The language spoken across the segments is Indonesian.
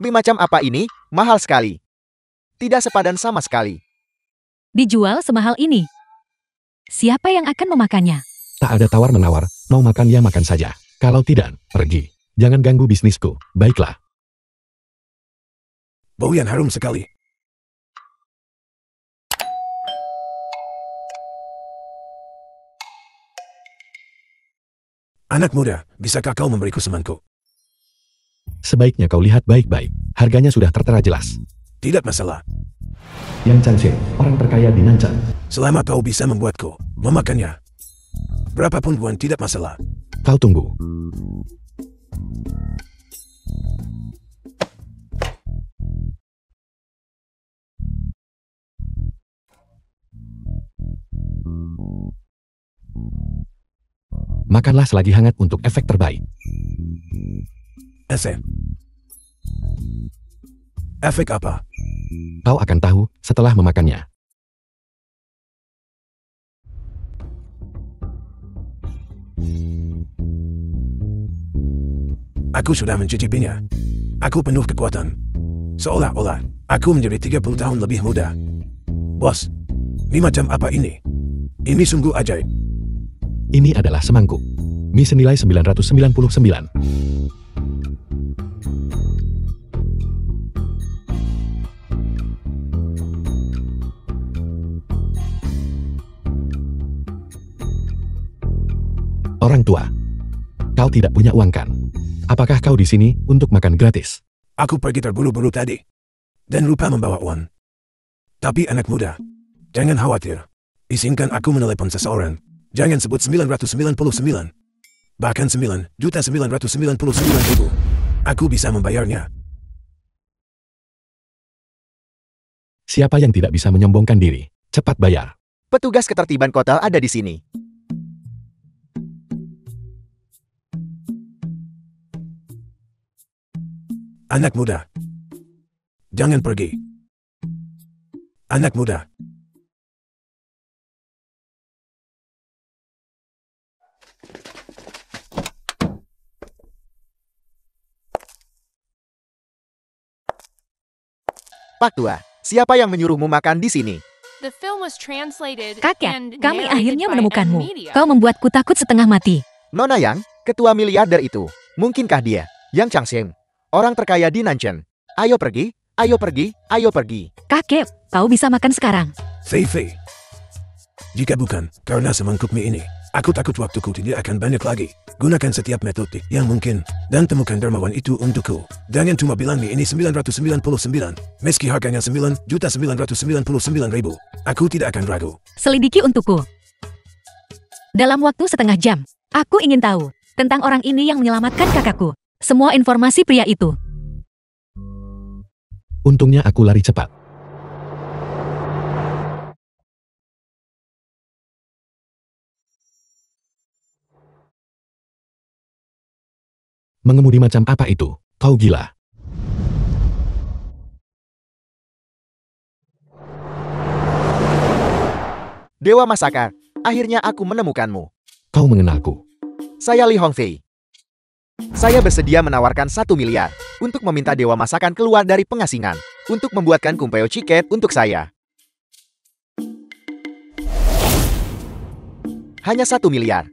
Mie macam apa ini? Mahal sekali. Tidak sepadan sama sekali. Dijual semahal ini. Siapa yang akan memakannya? Tak ada tawar-menawar, mau makan ya makan saja. Kalau tidak, pergi. Jangan ganggu bisnisku, baiklah. Bau yang harum sekali. Anak muda, bisakah kau memberiku semangkuk? Sebaiknya kau lihat baik-baik. Harganya sudah tertera jelas. Tidak masalah. Yang Changxing, orang terkaya di Nanchang. Selama kau bisa membuatku memakannya. Berapapun pun tidak masalah. Kau tunggu. Makanlah selagi hangat untuk efek terbaik. Efek apa? Kau akan tahu setelah memakannya. Aku sudah mencicipinya. Aku penuh kekuatan. Seolah-olah aku menjadi 30 tahun lebih muda. Bos, mie macam apa ini? Ini sungguh ajaib. Ini adalah semangkuk. Mie senilai 999. Orang tua, kau tidak punya uang kan? Apakah kau di sini untuk makan gratis? Aku pergi terburu-buru tadi dan lupa membawa uang. Tapi anak muda, jangan khawatir. Izinkan aku menelepon seseorang. Jangan sebut 999. Bahkan 9.999.000. Aku bisa membayarnya. Siapa yang tidak bisa menyombongkan diri? Cepat bayar. Petugas ketertiban kota ada di sini. Anak muda, jangan pergi. Anak muda. Pak Tua, siapa yang menyuruhmu makan di sini? Kakek, kami akhirnya menemukanmu. Kau membuatku takut setengah mati. Nona Yang, ketua miliarder itu. Mungkinkah dia? Yang Changxing, orang terkaya di Nanchang. Ayo pergi, ayo pergi, ayo pergi. Kakek, kau bisa makan sekarang. Fei. Jika bukan karena semangkuk mie ini, aku takut waktuku tidak akan banyak lagi. Gunakan setiap metode yang mungkin dan temukan dermawan itu untukku. Jangan cuma bilang mie ini 999. Meski harganya 9.999.000, aku tidak akan ragu. Selidiki untukku. Dalam waktu setengah jam, aku ingin tahu tentang orang ini yang menyelamatkan kakakku. Semua informasi pria itu. Untungnya aku lari cepat. Mengemudi macam apa itu? Kau gila. Dewa Masakan, akhirnya aku menemukanmu. Kau mengenalku. Saya Li Hongfei. Saya bersedia menawarkan 1 miliar untuk meminta Dewa Masakan keluar dari pengasingan untuk membuatkan kumpeo chiket untuk saya. Hanya 1 miliar.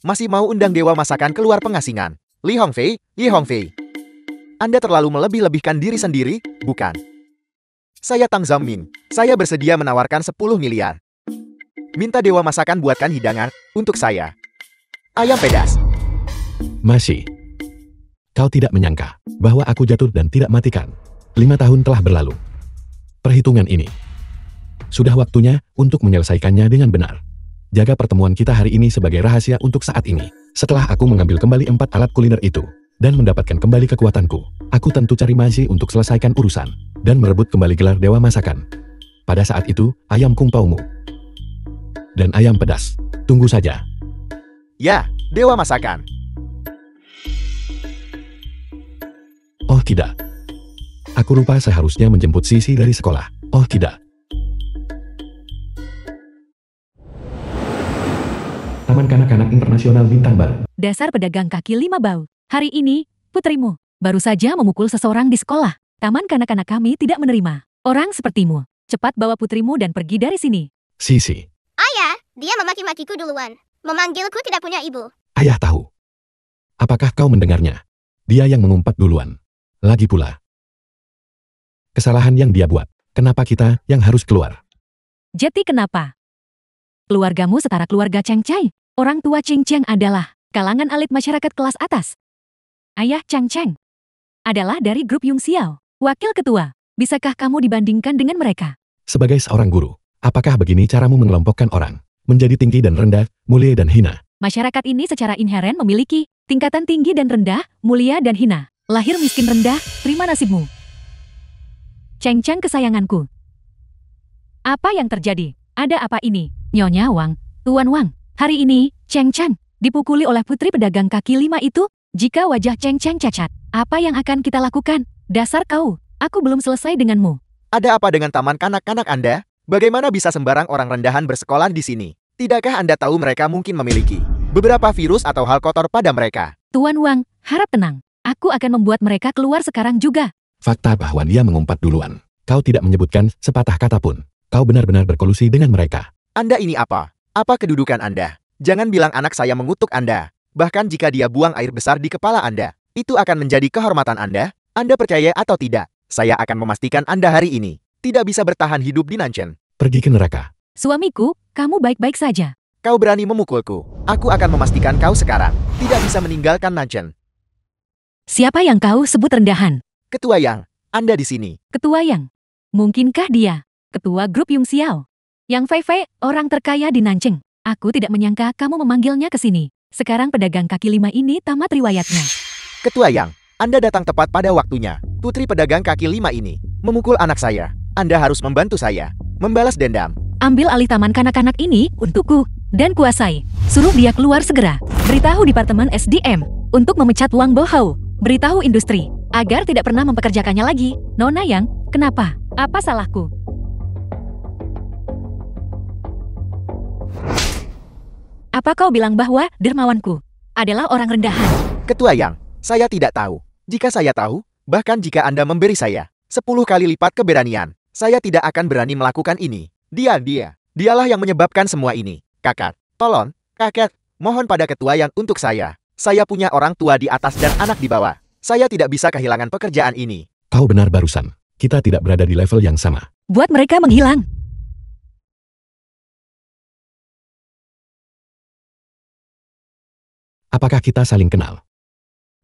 Masih mau undang Dewa Masakan keluar pengasingan? Li Hongfei, Anda terlalu melebih-lebihkan diri sendiri, bukan? Saya Tang Zhongming. Saya bersedia menawarkan 10 miliar. Minta Dewa Masakan buatkan hidangan untuk saya. Ayam pedas. Masih. Kau tidak menyangka bahwa aku jatuh dan tidak matikan. 5 tahun telah berlalu. Perhitungan ini. Sudah waktunya untuk menyelesaikannya dengan benar. Jaga pertemuan kita hari ini sebagai rahasia untuk saat ini. Setelah aku mengambil kembali 4 alat kuliner itu, dan mendapatkan kembali kekuatanku, aku tentu cari Mazi untuk selesaikan urusan, dan merebut kembali gelar Dewa Masakan. Pada saat itu, ayam kung paumu. Dan ayam pedas. Tunggu saja. Ya, Dewa Masakan. Oh tidak. Aku lupa seharusnya menjemput Sisi dari sekolah. Oh tidak. Taman Kanak-Kanak Internasional Bintang Baru. Dasar pedagang kaki 5 bau. Hari ini, putrimu Baru saja memukul seseorang di sekolah. Taman kanak-kanak kami tidak menerima orang sepertimu. Cepat bawa putrimu dan pergi dari sini. Sisi, Ayah, dia memaki-makiku duluan. Memanggilku tidak punya ibu. ayah tahu. Apakah kau mendengarnya? Dia yang mengumpat duluan. Lagi pula. Kesalahan yang dia buat. Kenapa kita yang harus keluar? Jadi kenapa? Keluargamu setara keluarga Chang Chai. Orang tua Ching Cheng adalah kalangan elit masyarakat kelas atas. Ayah Chang Cheng adalah dari grup Yung Xiao, wakil ketua. Bisakah kamu dibandingkan dengan mereka? Sebagai seorang guru, apakah begini caramu mengelompokkan orang? Menjadi tinggi dan rendah, mulia dan hina. Masyarakat ini secara inheren memiliki tingkatan tinggi dan rendah, mulia dan hina. Lahir miskin rendah, terima nasibmu. Cheng Cheng kesayanganku. Apa yang terjadi? Ada apa ini? Nyonya Wang, Tuan Wang. Hari ini, Cheng Cheng dipukuli oleh putri pedagang kaki 5 itu. Jika wajah Cheng Cheng cacat, apa yang akan kita lakukan? Dasar kau, aku belum selesai denganmu. Ada apa dengan taman kanak-kanak Anda? Bagaimana bisa sembarang orang rendahan bersekolah di sini? Tidakkah Anda tahu mereka mungkin memiliki beberapa virus atau hal kotor pada mereka? Tuan Wang, harap tenang. Aku akan membuat mereka keluar sekarang juga. Fakta bahwa dia mengumpat duluan. Kau tidak menyebutkan sepatah kata pun. Kau benar-benar berkolusi dengan mereka. Anda ini apa? Apa kedudukan Anda? Jangan bilang anak saya mengutuk Anda. Bahkan jika dia buang air besar di kepala Anda, itu akan menjadi kehormatan Anda. Anda percaya atau tidak? Saya akan memastikan Anda hari ini tidak bisa bertahan hidup di Nanchen. Pergi ke neraka. Suamiku, kamu baik-baik saja. Kau berani memukulku. Aku akan memastikan kau sekarang tidak bisa meninggalkan Nanchen. Siapa yang kau sebut rendahan? Ketua Yang, Anda di sini. Ketua Yang. Mungkinkah dia? Ketua grup Yung Xiao. Yang Fei Fei, orang terkaya di Nancheng. Aku tidak menyangka kamu memanggilnya ke sini. Sekarang pedagang kaki 5 ini tamat riwayatnya. Ketua Yang, Anda datang tepat pada waktunya. Putri pedagang kaki 5 ini memukul anak saya. Anda harus membantu saya membalas dendam. Ambil alih taman kanak-kanak ini untukku dan kuasai. Suruh dia keluar segera. Beritahu Departemen SDM untuk memecat Wang Bohou. Beritahu industri agar tidak pernah mempekerjakannya lagi. Nona Yang, kenapa? Apa salahku? Apa kau bilang bahwa dermawanku adalah orang rendahan? Ketua Yang, saya tidak tahu. Jika saya tahu, bahkan jika Anda memberi saya 10 kali lipat keberanian, saya tidak akan berani melakukan ini. Dialah yang menyebabkan semua ini. Kakak, tolong, kakek, mohon pada Ketua Yang untuk saya. Saya punya orang tua di atas dan anak di bawah. Saya tidak bisa kehilangan pekerjaan ini. Kau benar barusan. Kita tidak berada di level yang sama. Buat mereka menghilang. Apakah kita saling kenal?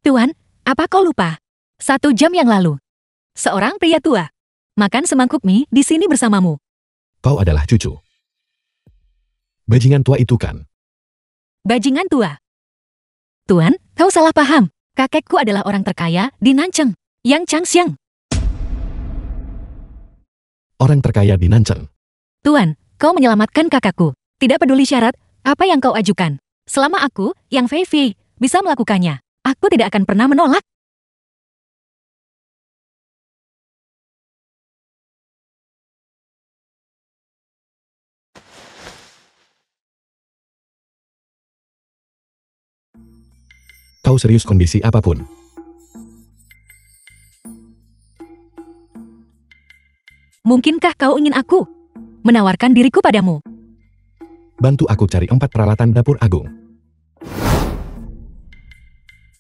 Tuan, apa kau lupa? 1 jam yang lalu, seorang pria tua makan semangkuk mie di sini bersamamu. Kau adalah cucu. Bajingan tua itu kan? Bajingan tua. Tuan, kau salah paham. Kakekku adalah orang terkaya di Nancheng, Yang Changxiang. Orang terkaya di Nancheng. Tuan, kau menyelamatkan kakakku. Tidak peduli syarat apa yang kau ajukan. Selama aku, Yang Fei Fei, bisa melakukannya, aku tidak akan pernah menolak. Kau serius kondisi apapun. Mungkinkah kau ingin aku menawarkan diriku padamu? Bantu aku cari 4 peralatan dapur agung.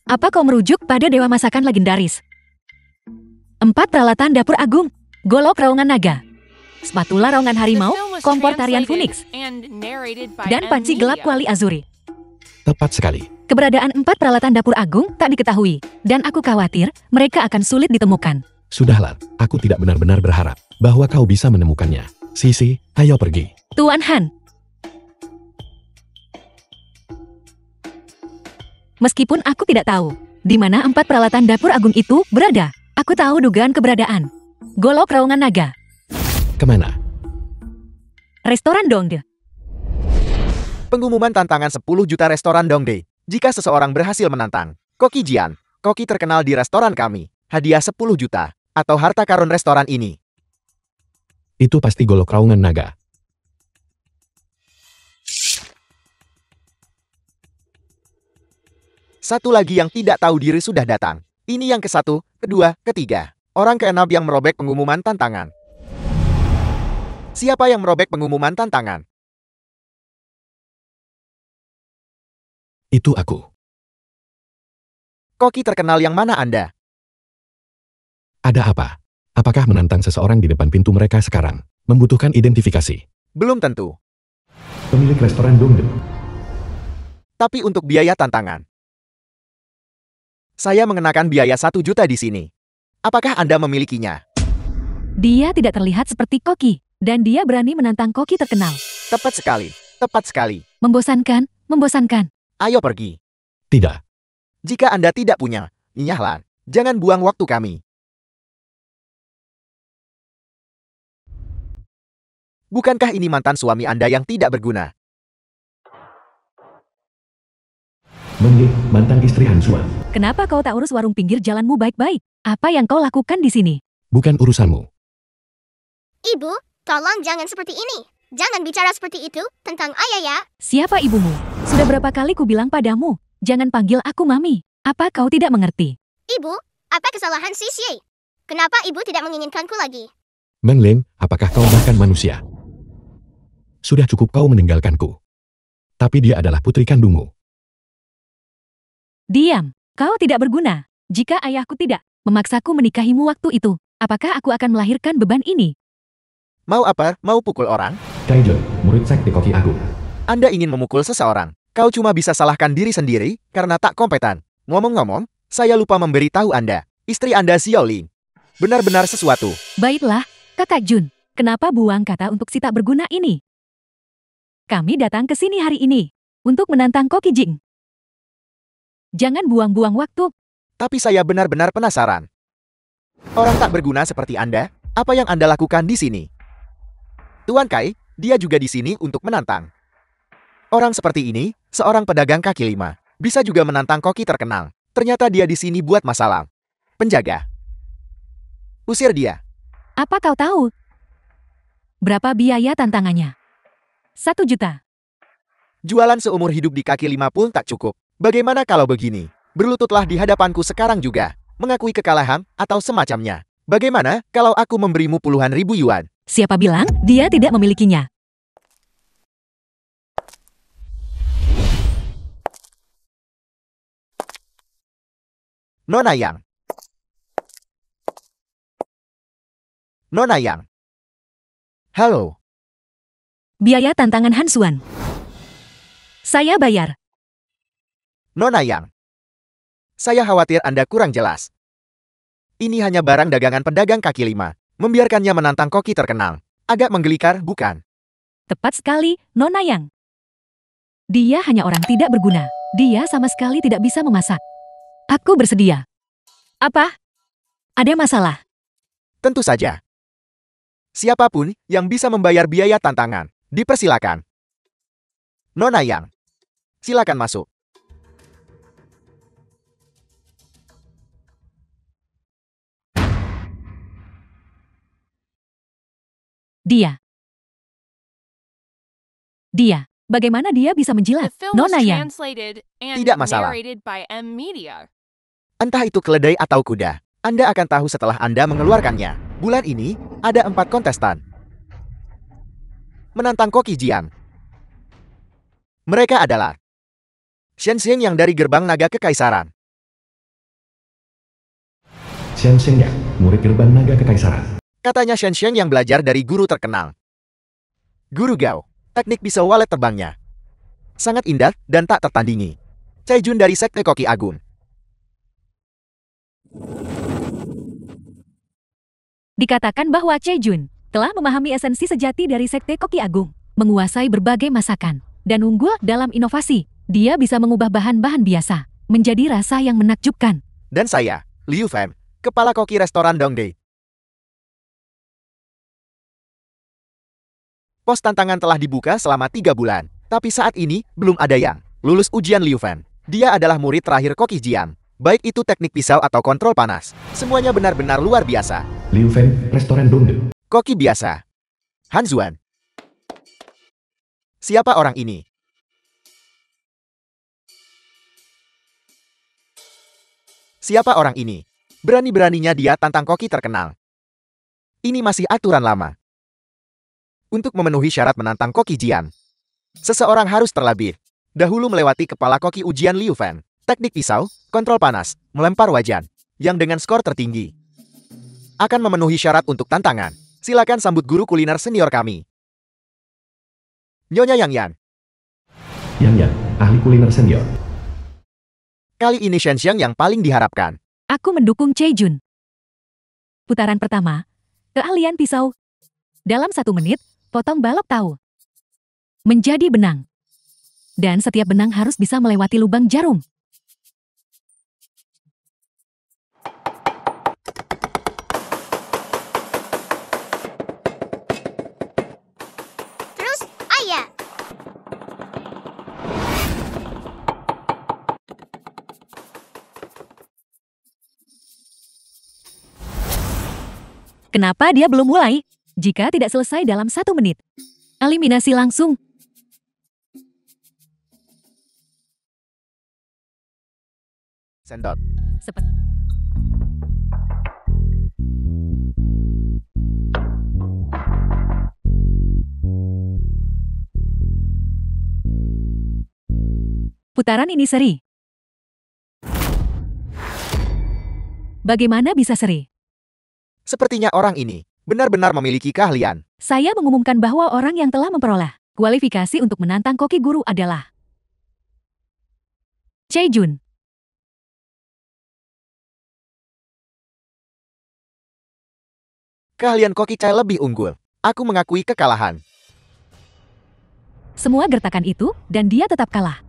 Apa kau merujuk pada dewa masakan legendaris? 4 peralatan dapur agung, golok raungan naga, spatula raungan harimau, kompor tarian Phoenix, dan panci gelap kuali azuri. Tepat sekali. Keberadaan 4 peralatan dapur agung tak diketahui, dan aku khawatir mereka akan sulit ditemukan. Sudahlah, aku tidak benar-benar berharap bahwa kau bisa menemukannya. Sisi, ayo pergi. Tuan Han. Meskipun aku tidak tahu di mana 4 peralatan dapur agung itu berada, aku tahu dugaan keberadaan. Golok raungan naga, Kemana? restoran Dongde. Pengumuman tantangan 10 juta restoran Dongdae. Jika seseorang berhasil menantang Koki Jian, koki terkenal di restoran kami, hadiah 10 juta, atau harta karun restoran ini. Itu pasti golok raungan naga. Satu lagi yang tidak tahu diri sudah datang. Ini yang ke-1, kedua, ketiga. Orang keenam yang merobek pengumuman tantangan. Siapa yang merobek pengumuman tantangan? Itu aku. Koki terkenal yang mana Anda? Ada apa? Apakah menantang seseorang di depan pintu mereka sekarang membutuhkan identifikasi? Belum tentu. Pemilik restoran Dongde. Tapi untuk biaya tantangan. Saya mengenakan biaya 1 juta di sini. Apakah Anda memilikinya? Dia tidak terlihat seperti Koki, dan dia berani menantang Koki terkenal. Tepat sekali. Tepat sekali. Membosankan, membosankan. Ayo pergi. Tidak. Jika Anda tidak punya, nyahlan. Jangan buang waktu kami. Bukankah ini mantan suami Anda yang tidak berguna? Menli, mantan istri Hansuan. Kenapa kau tak urus warung pinggir jalanmu baik-baik? Apa yang kau lakukan di sini? Bukan urusanmu. Ibu, tolong jangan seperti ini. Jangan bicara seperti itu tentang ayah ya. Siapa ibumu? Sudah berapa kali ku bilang padamu, jangan panggil aku Mami. Apa kau tidak mengerti? Ibu, apa kesalahan si Xie? Kenapa ibu tidak menginginkanku lagi? Menlin, apakah kau bahkan manusia? Sudah cukup kau meninggalkanku. Tapi dia adalah putri kandungmu. Diam, kau tidak berguna. Jika ayahku tidak memaksaku menikahimu waktu itu, apakah aku akan melahirkan beban ini? Mau apa? Mau pukul orang? Taijun, murid sekte Koki Agung. Anda ingin memukul seseorang. Kau cuma bisa salahkan diri sendiri karena tak kompeten. Ngomong-ngomong, saya lupa memberitahu Anda. Istri Anda Xiaoling. Benar-benar sesuatu. Baiklah, Kakak Jun. Kenapa buang kata untuk si tak berguna ini? Kami datang ke sini hari ini untuk menantang Koki Jing. Jangan buang-buang waktu. Tapi saya benar-benar penasaran. Orang tak berguna seperti Anda, apa yang Anda lakukan di sini? Tuan Kai, dia juga di sini untuk menantang. Orang seperti ini, seorang pedagang kaki lima, bisa juga menantang Koki terkenal. Ternyata dia di sini buat masalah. Penjaga. Usir dia. Apa kau tahu? Berapa biaya tantangannya? 1 juta. Jualan seumur hidup di kaki lima pun tak cukup. Bagaimana kalau begini? Berlututlah di hadapanku sekarang juga. Mengakui kekalahan atau semacamnya. Bagaimana kalau aku memberimu puluhan ribu yuan? Siapa bilang dia tidak memilikinya? Nona Yang. Nona Yang. Halo. Biaya tantangan Hansuan. Saya bayar. Nona Yang. Saya khawatir Anda kurang jelas. Ini hanya barang dagangan pedagang kaki lima. Membiarkannya menantang Koki terkenal. Agak menggelikan, bukan? Tepat sekali, Nona Yang. Dia hanya orang tidak berguna. Dia sama sekali tidak bisa memasak. Aku bersedia. Apa? Ada masalah? Tentu saja. Siapapun yang bisa membayar biaya tantangan, dipersilakan. Nona Yang. Silakan masuk. Dia. Bagaimana dia bisa The menjilat? film was Nona Yang. translated and Tidak masalah. narrated by M Media. Entah itu keledai atau kuda, Anda akan tahu setelah Anda mengeluarkannya. Bulan ini, ada 4 kontestan. Menantang Koki Jian. Mereka adalah Shen yang dari Gerbang Naga Kekaisaran. Shen Shengya, murid gerbang naga kekaisaran. Katanya Shen yang belajar dari guru terkenal. Guru Gao, teknik pisau walet terbangnya sangat indah dan tak tertandingi. Caijun dari Sekte Koki Agung. Dikatakan bahwa Caijun telah memahami esensi sejati dari Sekte Koki Agung, menguasai berbagai masakan, dan unggul dalam inovasi. Dia bisa mengubah bahan-bahan biasa menjadi rasa yang menakjubkan. Dan saya, Liu Fan, Kepala Koki Restoran Dongdae. Pos tantangan telah dibuka selama 3 bulan, tapi saat ini belum ada yang lulus ujian Liu Fan. Dia adalah murid terakhir Koki Jian. Baik itu teknik pisau atau kontrol panas, semuanya benar-benar luar biasa. Liu Fen, restoran Dongde. Koki biasa. Han Zuan. Siapa orang ini? Siapa orang ini? Berani-beraninya dia tantang koki terkenal. Ini masih aturan lama. Untuk memenuhi syarat menantang koki Jian, seseorang harus terlebih dahulu melewati kepala koki ujian Liu Fan, teknik pisau, kontrol panas, melempar wajan, yang dengan skor tertinggi akan memenuhi syarat untuk tantangan. Silakan sambut guru kuliner senior kami, Nyonya Yang Yan. Yang Yan, ahli kuliner senior. Kali ini Shen Xiang yang paling diharapkan. Aku mendukung Cai Jun. Putaran pertama, keahlian pisau. Dalam 1 menit, potong balok tahu menjadi benang. Dan setiap benang harus bisa melewati lubang jarum. Terus, ayah. Kenapa dia belum mulai? Jika tidak selesai dalam 1 menit. Eliminasi langsung. Sendot. Seperti putaran ini seri. Bagaimana bisa seri? Sepertinya orang ini benar-benar memiliki keahlian. Saya mengumumkan bahwa orang yang telah memperoleh kualifikasi untuk menantang koki guru adalah Cai Jun. Keahlian koki Cai lebih unggul. Aku mengakui kekalahan. Semua gertakan itu, dan dia tetap kalah.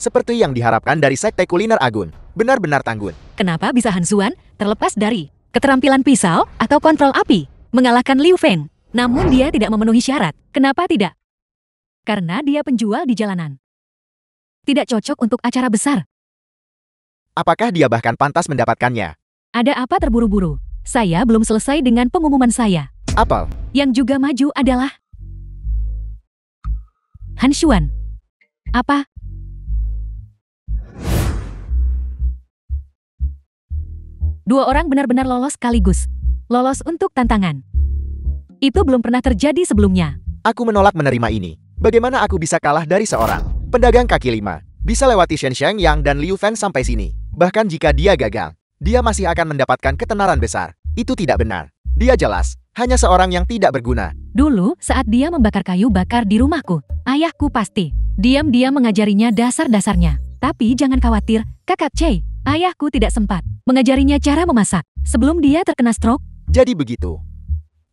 Seperti yang diharapkan dari sekte kuliner Agun. Benar-benar tangguh. Kenapa bisa Han Xuan terlepas dari keterampilan pisau atau kontrol api mengalahkan Liu Feng? Namun dia tidak memenuhi syarat. Kenapa tidak? Karena dia penjual di jalanan. Tidak cocok untuk acara besar. Apakah dia bahkan pantas mendapatkannya? Ada apa terburu-buru? Saya belum selesai dengan pengumuman saya. Apel. Yang juga maju adalah Han Xuan. Apa? Dua orang benar-benar lolos sekaligus. Lolos untuk tantangan. Itu belum pernah terjadi sebelumnya. Aku menolak menerima ini. Bagaimana aku bisa kalah dari seorang pedagang kaki 5? Bisa lewati Shen Xiang Yang dan Liu Fan sampai sini. Bahkan jika dia gagal, dia masih akan mendapatkan ketenaran besar. Itu tidak benar. Dia jelas hanya seorang yang tidak berguna. Dulu, saat dia membakar kayu bakar di rumahku, ayahku pasti diam-diam mengajarinya dasar-dasarnya. Tapi jangan khawatir, Kakak Cai. Ayahku tidak sempat mengajarinya cara memasak sebelum dia terkena stroke. Jadi begitu.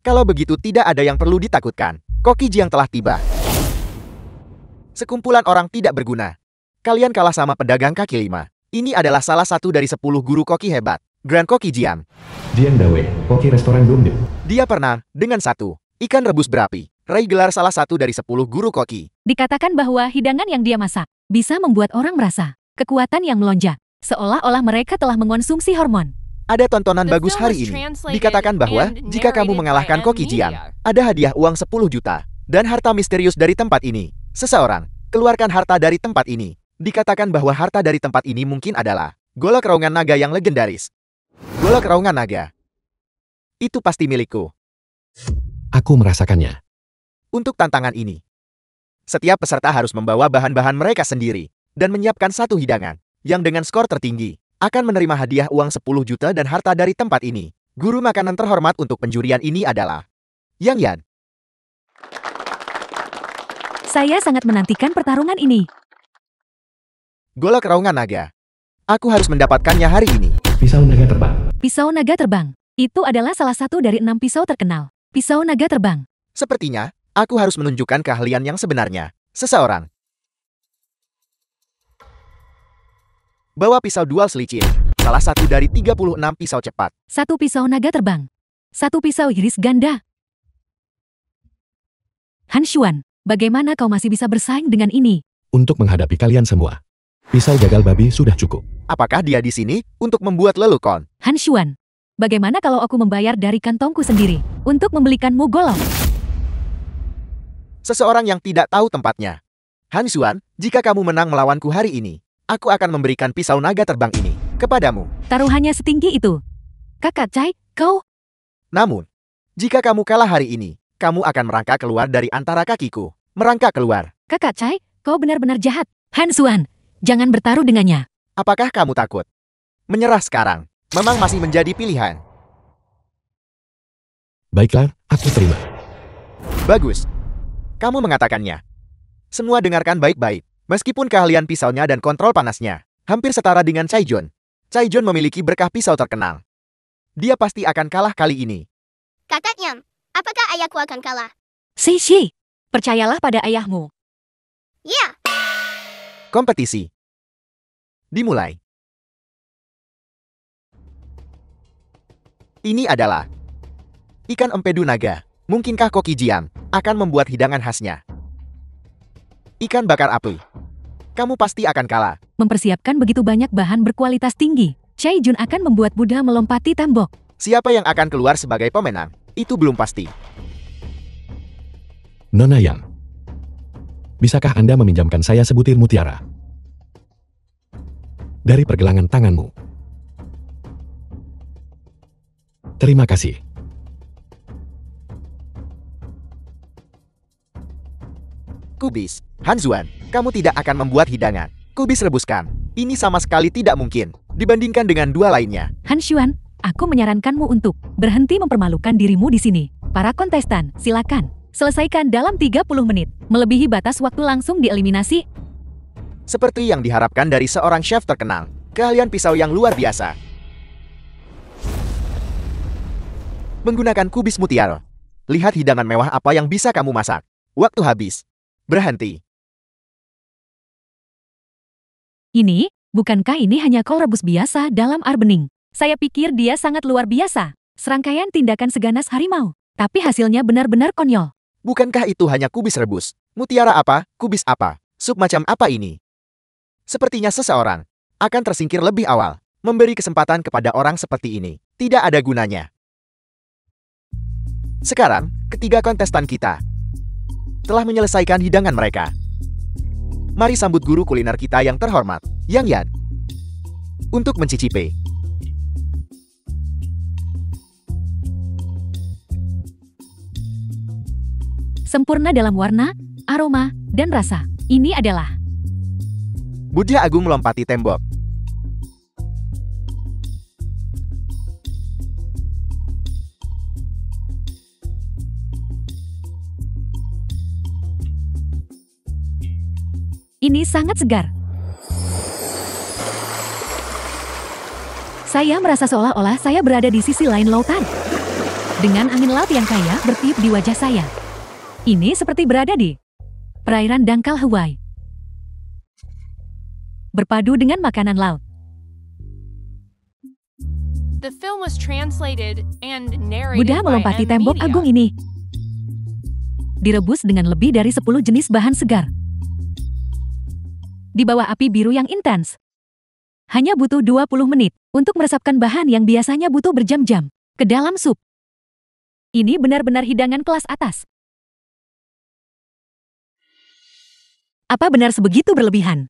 Kalau begitu tidak ada yang perlu ditakutkan. Koki Jiang telah tiba. Sekumpulan orang tidak berguna. Kalian kalah sama pedagang kaki 5. Ini adalah salah satu dari 10 guru koki hebat. Grand Koki Jiang. Jiang Dawe, koki restoran Gongdae. Dia pernah, dengan 1 ikan rebus berapi, raih gelar salah satu dari 10 guru koki. Dikatakan bahwa hidangan yang dia masak bisa membuat orang merasa kekuatan yang melonjak. Seolah-olah mereka telah mengonsumsi hormon. Ada tontonan The bagus film hari was ini. translated Dikatakan bahwa and jika kamu narrated mengalahkan by Koki Jiang, M-Media. ada hadiah uang 10 juta dan harta misterius dari tempat ini. Seseorang keluarkan harta dari tempat ini. Dikatakan bahwa harta dari tempat ini mungkin adalah golok raungan naga yang legendaris. Golok raungan naga. Itu pasti milikku. Aku merasakannya. Untuk tantangan ini, setiap peserta harus membawa bahan-bahan mereka sendiri dan menyiapkan satu hidangan yang dengan skor tertinggi akan menerima hadiah uang 10 juta dan harta dari tempat ini. Guru makanan terhormat untuk penjurian ini adalah Yang Yan. Saya sangat menantikan pertarungan ini. Golok raungan naga. Aku harus mendapatkannya hari ini. Pisau naga terbang. Pisau naga terbang. Itu adalah salah satu dari 6 pisau terkenal. Pisau naga terbang. Sepertinya, aku harus menunjukkan keahlian yang sebenarnya. Seseorang bawa pisau dual selicin. Salah satu dari 36 pisau cepat. 1 pisau naga terbang. 1 pisau iris ganda. Han Xuan, bagaimana kau masih bisa bersaing dengan ini? Untuk menghadapi kalian semua. Pisau gagal babi sudah cukup. Apakah dia di sini untuk membuat lelukon? Han Xuan, bagaimana kalau aku membayar dari kantongku sendiri untuk membelikanmu golok? Seseorang yang tidak tahu tempatnya. Han Xuan, jika kamu menang melawanku hari ini, Aku akan memberikan pisau naga terbang ini kepadamu. Taruhannya setinggi itu. Kakak Chai, kau... Namun, jika kamu kalah hari ini, kamu akan merangkak keluar dari antara kakiku. Merangkak keluar. Kakak Chai, kau benar-benar jahat. Han Xuan, jangan bertaruh dengannya. Apakah kamu takut? Menyerah sekarang memang masih menjadi pilihan. Baiklah, aku terima. Bagus. Kamu mengatakannya. Semua dengarkan baik-baik. Meskipun keahlian pisaunya dan kontrol panasnya hampir setara dengan Cai Jun, Cai Jun memiliki berkah pisau terkenal. Dia pasti akan kalah kali ini. Kakak Nyam, apakah ayahku akan kalah? Shi, percayalah pada ayahmu. Ya, Kompetisi dimulai. Ini adalah ikan empedu naga. Mungkinkah Koki Jiang akan membuat hidangan khasnya? Ikan bakar api. Kamu pasti akan kalah. Mempersiapkan begitu banyak bahan berkualitas tinggi, Cai Jun akan membuat Buddha melompati tembok. Siapa yang akan keluar sebagai pemenang? Itu belum pasti. Nona Yang, bisakah Anda meminjamkan saya sebutir mutiara? Dari pergelangan tanganmu. Terima kasih. Kubis, Han Xuan, kamu tidak akan membuat hidangan. Kubis rebuskan. Ini sama sekali tidak mungkin dibandingkan dengan dua lainnya. Han Xuan, aku menyarankanmu untuk berhenti mempermalukan dirimu di sini. Para kontestan, silakan. Selesaikan dalam 30 menit. Melebihi batas waktu langsung dieliminasi. Seperti yang diharapkan dari seorang chef terkenal. Keahlian pisau yang luar biasa. Menggunakan kubis mutiara. Lihat hidangan mewah apa yang bisa kamu masak. Waktu habis. Berhenti. Ini, bukankah ini hanya kol rebus biasa dalam air bening? Saya pikir dia sangat luar biasa. Serangkaian tindakan seganas harimau. Tapi hasilnya benar-benar konyol. Bukankah itu hanya kubis rebus? Mutiara apa? Kubis apa? Sup macam apa ini? Sepertinya seseorang akan tersingkir lebih awal. Memberi kesempatan kepada orang seperti ini tidak ada gunanya. Sekarang, ketiga kontestan kita telah menyelesaikan hidangan mereka. Mari sambut guru kuliner kita yang terhormat, Yang Yan, untuk mencicipi. Sempurna dalam warna, aroma, dan rasa. Ini adalah Buddha Agung melompati tembok. Ini sangat segar. Saya merasa seolah-olah saya berada di sisi lain lautan. Dengan angin laut yang kaya bertiup di wajah saya. Ini seperti berada di perairan dangkal Hawaii. Berpadu dengan makanan laut. The film was translated and narrated Buddha by melompati M tembok Media. agung ini. Direbus dengan lebih dari 10 jenis bahan segar. Di bawah api biru yang intens. Hanya butuh 20 menit untuk meresapkan bahan yang biasanya butuh berjam-jam ke dalam sup. Ini benar-benar hidangan kelas atas. Apa benar sebegitu berlebihan?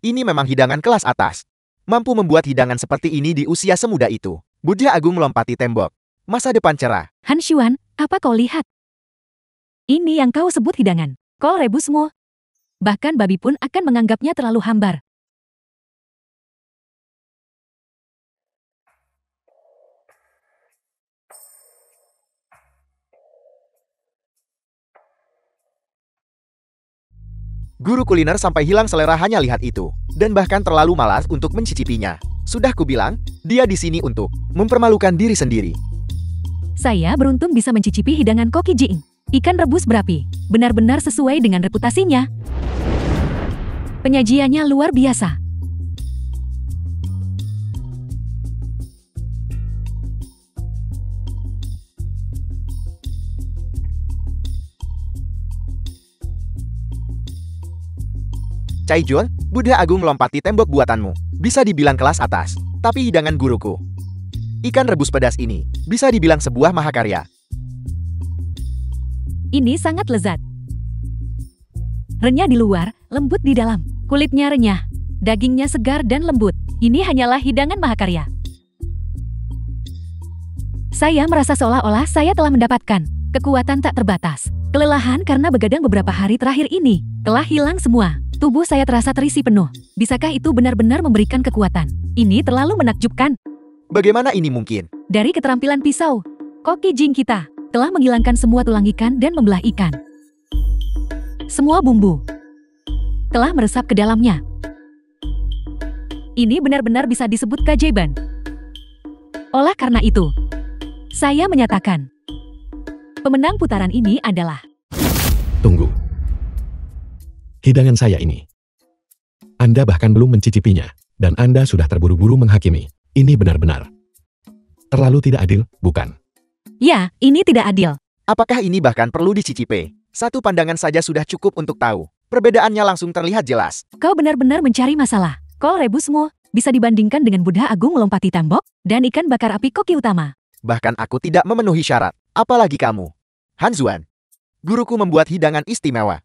Ini memang hidangan kelas atas. Mampu membuat hidangan seperti ini di usia semuda itu. Buddha Agung melompati tembok. Masa depan cerah. Han Xuan, apa kau lihat? Ini yang kau sebut hidangan. Kol rebusmu. Bahkan babi pun akan menganggapnya terlalu hambar. Guru kuliner sampai hilang selera hanya lihat itu. Dan bahkan terlalu malas untuk mencicipinya. Sudah kubilang, dia di sini untuk mempermalukan diri sendiri. Saya beruntung bisa mencicipi hidangan Koki Jing. Ikan rebus berapi. Benar-benar sesuai dengan reputasinya. Penyajiannya luar biasa. Cai Jun, Buddha Agung melompati tembok buatanmu. Bisa dibilang kelas atas. Tapi hidangan guruku. Ikan rebus pedas ini bisa dibilang sebuah mahakarya. Ini sangat lezat. Renyah di luar, lembut di dalam. Kulitnya renyah. Dagingnya segar dan lembut. Ini hanyalah hidangan mahakarya. Saya merasa seolah-olah saya telah mendapatkan kekuatan tak terbatas. Kelelahan karena begadang beberapa hari terakhir ini telah hilang semua. Tubuh saya terasa terisi penuh. Bisakah itu benar-benar memberikan kekuatan? Ini terlalu menakjubkan. Bagaimana ini mungkin? Dari keterampilan pisau, Koki Jing kita telah menghilangkan semua tulang ikan dan membelah ikan. Semua bumbu telah meresap ke dalamnya. Ini benar-benar bisa disebut keajaiban. Oleh karena itu, saya menyatakan, pemenang putaran ini adalah... Tunggu. Hidangan saya ini. Anda bahkan belum mencicipinya, dan Anda sudah terburu-buru menghakimi. Ini benar-benar terlalu tidak adil, bukan? Ya, ini tidak adil. Apakah ini bahkan perlu dicicipi? Satu pandangan saja sudah cukup untuk tahu. Perbedaannya langsung terlihat jelas. Kau benar-benar mencari masalah. Kol rebusmu bisa dibandingkan dengan Buddha Agung melompati tembok dan ikan bakar api koki utama. Bahkan aku tidak memenuhi syarat. Apalagi kamu. Han Xuan. Guruku membuat hidangan istimewa.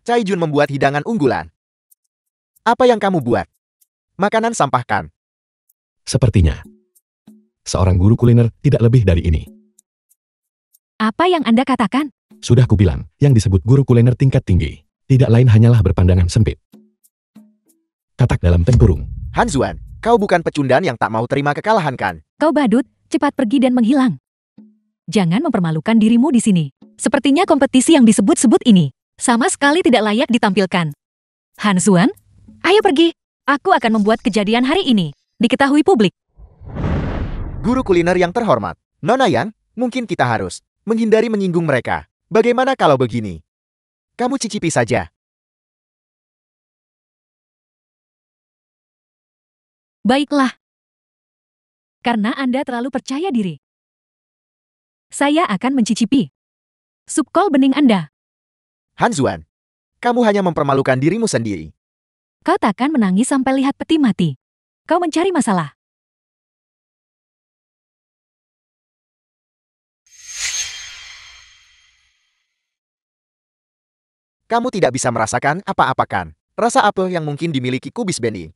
Cai Jun membuat hidangan unggulan. Apa yang kamu buat? Makanan sampahkan. Sepertinya seorang guru kuliner tidak lebih dari ini. Apa yang Anda katakan? Sudah kubilang, yang disebut guru kuliner tingkat tinggi tidak lain hanyalah berpandangan sempit. Katak dalam tempurung. Han Xuan, kau bukan pecundang yang tak mau terima kekalahan kan? Kau badut, cepat pergi dan menghilang. Jangan mempermalukan dirimu di sini. Sepertinya kompetisi yang disebut-sebut ini sama sekali tidak layak ditampilkan. Han Xuan, ayo pergi. Aku akan membuat kejadian hari ini diketahui publik. Guru kuliner yang terhormat, Nona Yang, mungkin kita harus menghindari menyinggung mereka. Bagaimana kalau begini? Kamu cicipi saja. Baiklah. Karena Anda terlalu percaya diri, saya akan mencicipi sup kol bening Anda. Han Xuan, kamu hanya mempermalukan dirimu sendiri. Kau takkan menangis sampai lihat peti mati. Kau mencari masalah. Kamu tidak bisa merasakan apa-apa kan? Rasa apa yang mungkin dimiliki kubis bening?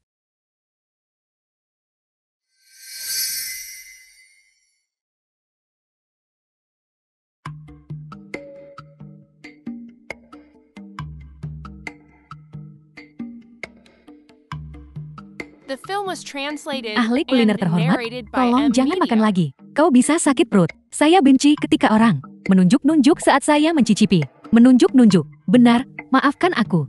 The film was translated Ahli kuliner and terhormat, narrated by tolong M. jangan makan Media. lagi. Kau bisa sakit perut. Saya benci ketika orang menunjuk-nunjuk saat saya mencicipi. Menunjuk-nunjuk. Benar, maafkan aku.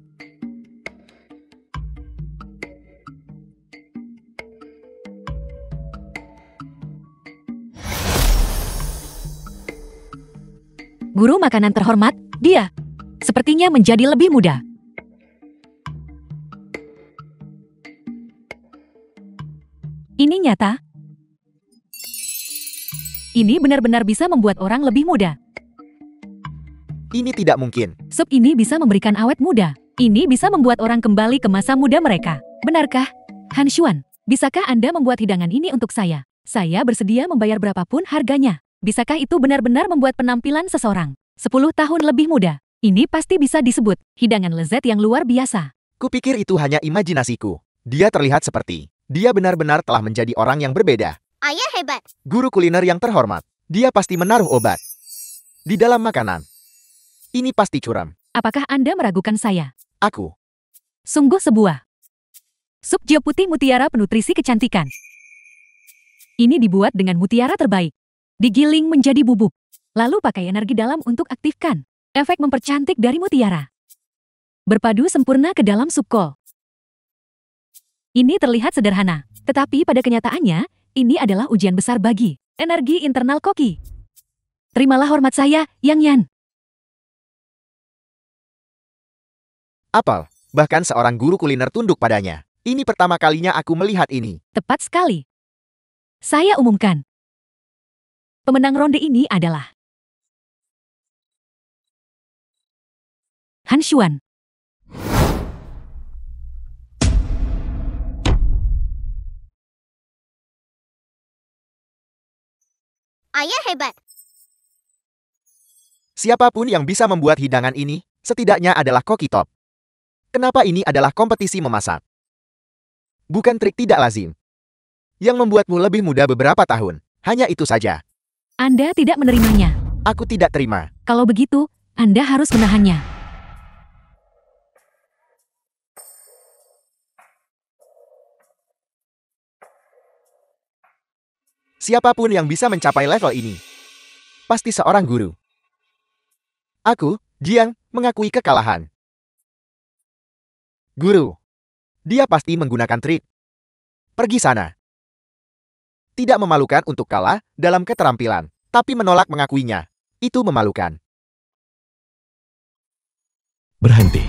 Guru makanan terhormat, dia sepertinya menjadi lebih muda. Ini nyata. Ini benar-benar bisa membuat orang lebih muda. Ini tidak mungkin. Sup ini bisa memberikan awet muda. Ini bisa membuat orang kembali ke masa muda mereka. Benarkah? Han Xuan, bisakah Anda membuat hidangan ini untuk saya? Saya bersedia membayar berapapun harganya. Bisakah itu benar-benar membuat penampilan seseorang 10 tahun lebih muda? Ini pasti bisa disebut hidangan lezat yang luar biasa. Kupikir itu hanya imajinasiku. Dia terlihat seperti dia benar-benar telah menjadi orang yang berbeda. Ayah hebat. Guru kuliner yang terhormat. Dia pasti menaruh obat di dalam makanan. Ini pasti curam. Apakah Anda meragukan saya? Aku. Sungguh sebuah sup jo putih mutiara penutrisi kecantikan. Ini dibuat dengan mutiara terbaik. Digiling menjadi bubuk. Lalu pakai energi dalam untuk aktifkan efek mempercantik dari mutiara. Berpadu sempurna ke dalam sup kol. Ini terlihat sederhana, tetapi pada kenyataannya, ini adalah ujian besar bagi energi internal koki. Terimalah hormat saya, Yang Yan. Apel. Bahkan seorang guru kuliner tunduk padanya. Ini pertama kalinya aku melihat ini. Tepat sekali. Saya umumkan. Pemenang ronde ini adalah Han Xuan. Ayah hebat. Siapapun yang bisa membuat hidangan ini, setidaknya adalah koki top. Kenapa ini adalah kompetisi memasak? Bukan trik tidak lazim. Yang membuatmu lebih muda beberapa tahun. Hanya itu saja. Anda tidak menerimanya. Aku tidak terima. Kalau begitu, Anda harus menahannya. Siapapun yang bisa mencapai level ini, pasti seorang guru. Aku, Jiang, mengakui kekalahan. Guru. Dia pasti menggunakan trik. Pergi sana. Tidak memalukan untuk kalah dalam keterampilan, tapi menolak mengakuinya. Itu memalukan. Berhenti.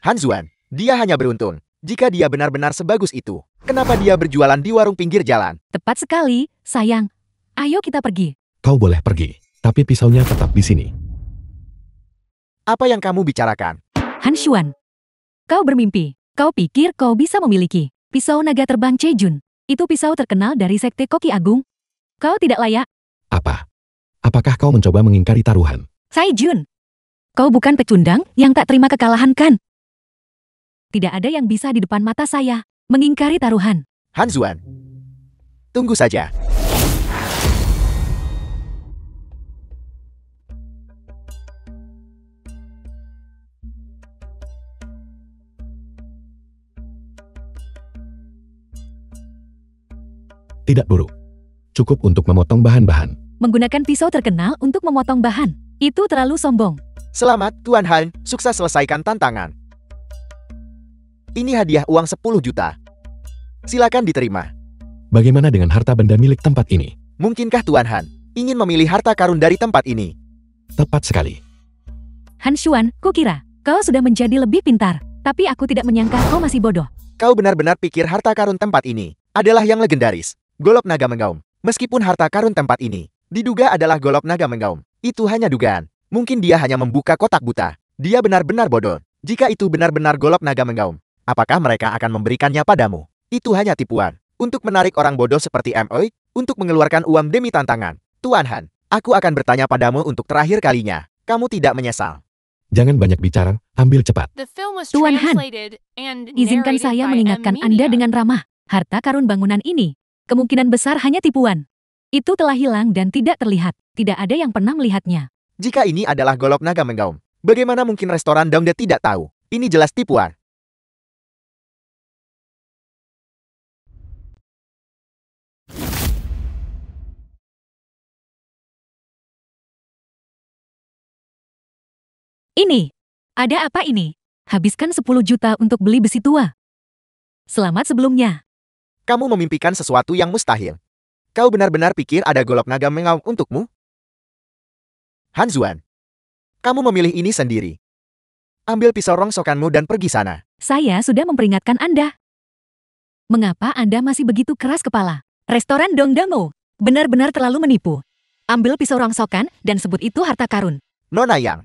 Han Xuan, dia hanya beruntung. Jika dia benar-benar sebagus itu, kenapa dia berjualan di warung pinggir jalan? Tepat sekali, sayang. Ayo kita pergi. Kau boleh pergi, tapi pisaunya tetap di sini. Apa yang kamu bicarakan? Han Xuan. Kau bermimpi. Kau pikir kau bisa memiliki pisau naga terbang Cejun. Itu pisau terkenal dari Sekte Koki Agung. Kau tidak layak. Apa? Apakah kau mencoba mengingkari taruhan? Sai Jun. Kau bukan pecundang yang tak terima kekalahan kan? Tidak ada yang bisa di depan mata saya mengingkari taruhan. Han Xuan. Tunggu saja. Tidak buruk. Cukup untuk memotong bahan-bahan. Menggunakan pisau terkenal untuk memotong bahan. Itu terlalu sombong. Selamat, Tuan Han. Sukses selesaikan tantangan. Ini hadiah uang 10 juta. Silakan diterima. Bagaimana dengan harta benda milik tempat ini? Mungkinkah Tuan Han ingin memilih harta karun dari tempat ini? Tepat sekali. Han Xuan, kukira kau sudah menjadi lebih pintar. Tapi aku tidak menyangka kau masih bodoh. Kau benar-benar pikir harta karun tempat ini adalah yang legendaris. Golok naga mengaum. Meskipun harta karun tempat ini diduga adalah golok naga mengaum, itu hanya dugaan. Mungkin dia hanya membuka kotak buta. Dia benar-benar bodoh. Jika itu benar-benar golok naga mengaum, apakah mereka akan memberikannya padamu? Itu hanya tipuan. Untuk menarik orang bodoh seperti MOI, untuk mengeluarkan uang demi tantangan. Tuan Han, aku akan bertanya padamu untuk terakhir kalinya. Kamu tidak menyesal. Jangan banyak bicara, ambil cepat. The film was Tuan Han, translated and izinkan narrated saya by mengingatkan M. Anda Media. dengan ramah. Harta karun bangunan ini kemungkinan besar hanya tipuan. Itu telah hilang dan tidak terlihat. Tidak ada yang pernah melihatnya. Jika ini adalah golok naga mengaum, bagaimana mungkin restoran Dongde tidak tahu? Ini jelas tipuan. Ini. Ada apa ini? Habiskan 10 juta untuk beli besi tua. Selamat sebelumnya. Kamu memimpikan sesuatu yang mustahil. Kau benar-benar pikir ada golok naga mengaum untukmu? Han Xuan, kamu memilih ini sendiri. Ambil pisau rongsokanmu dan pergi sana. Saya sudah memperingatkan Anda. Mengapa Anda masih begitu keras kepala? Restoran Dongdamo benar-benar terlalu menipu. Ambil pisau rongsokan dan sebut itu harta karun. Nona Yang,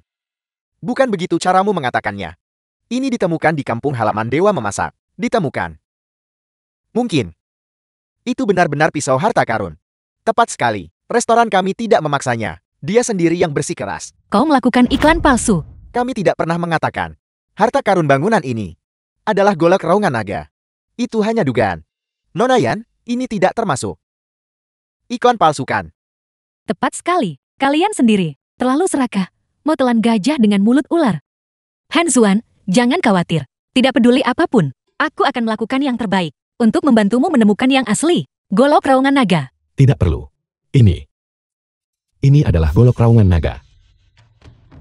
bukan begitu caramu mengatakannya. Ini ditemukan di kampung halaman Dewa Memasak. Ditemukan. Mungkin. Itu benar-benar pisau harta karun. Tepat sekali. Restoran kami tidak memaksanya. Dia sendiri yang bersikeras. Kau melakukan iklan palsu. Kami tidak pernah mengatakan. Harta karun bangunan ini adalah golok raungan naga. Itu hanya dugaan. Nona Yan, ini tidak termasuk iklan palsukan. Tepat sekali. Kalian sendiri terlalu serakah. Mau telan gajah dengan mulut ular. Han Xuan, jangan khawatir. Tidak peduli apapun. Aku akan melakukan yang terbaik untuk membantumu menemukan yang asli. Golok raungan naga. Tidak perlu. Ini adalah golok raungan naga.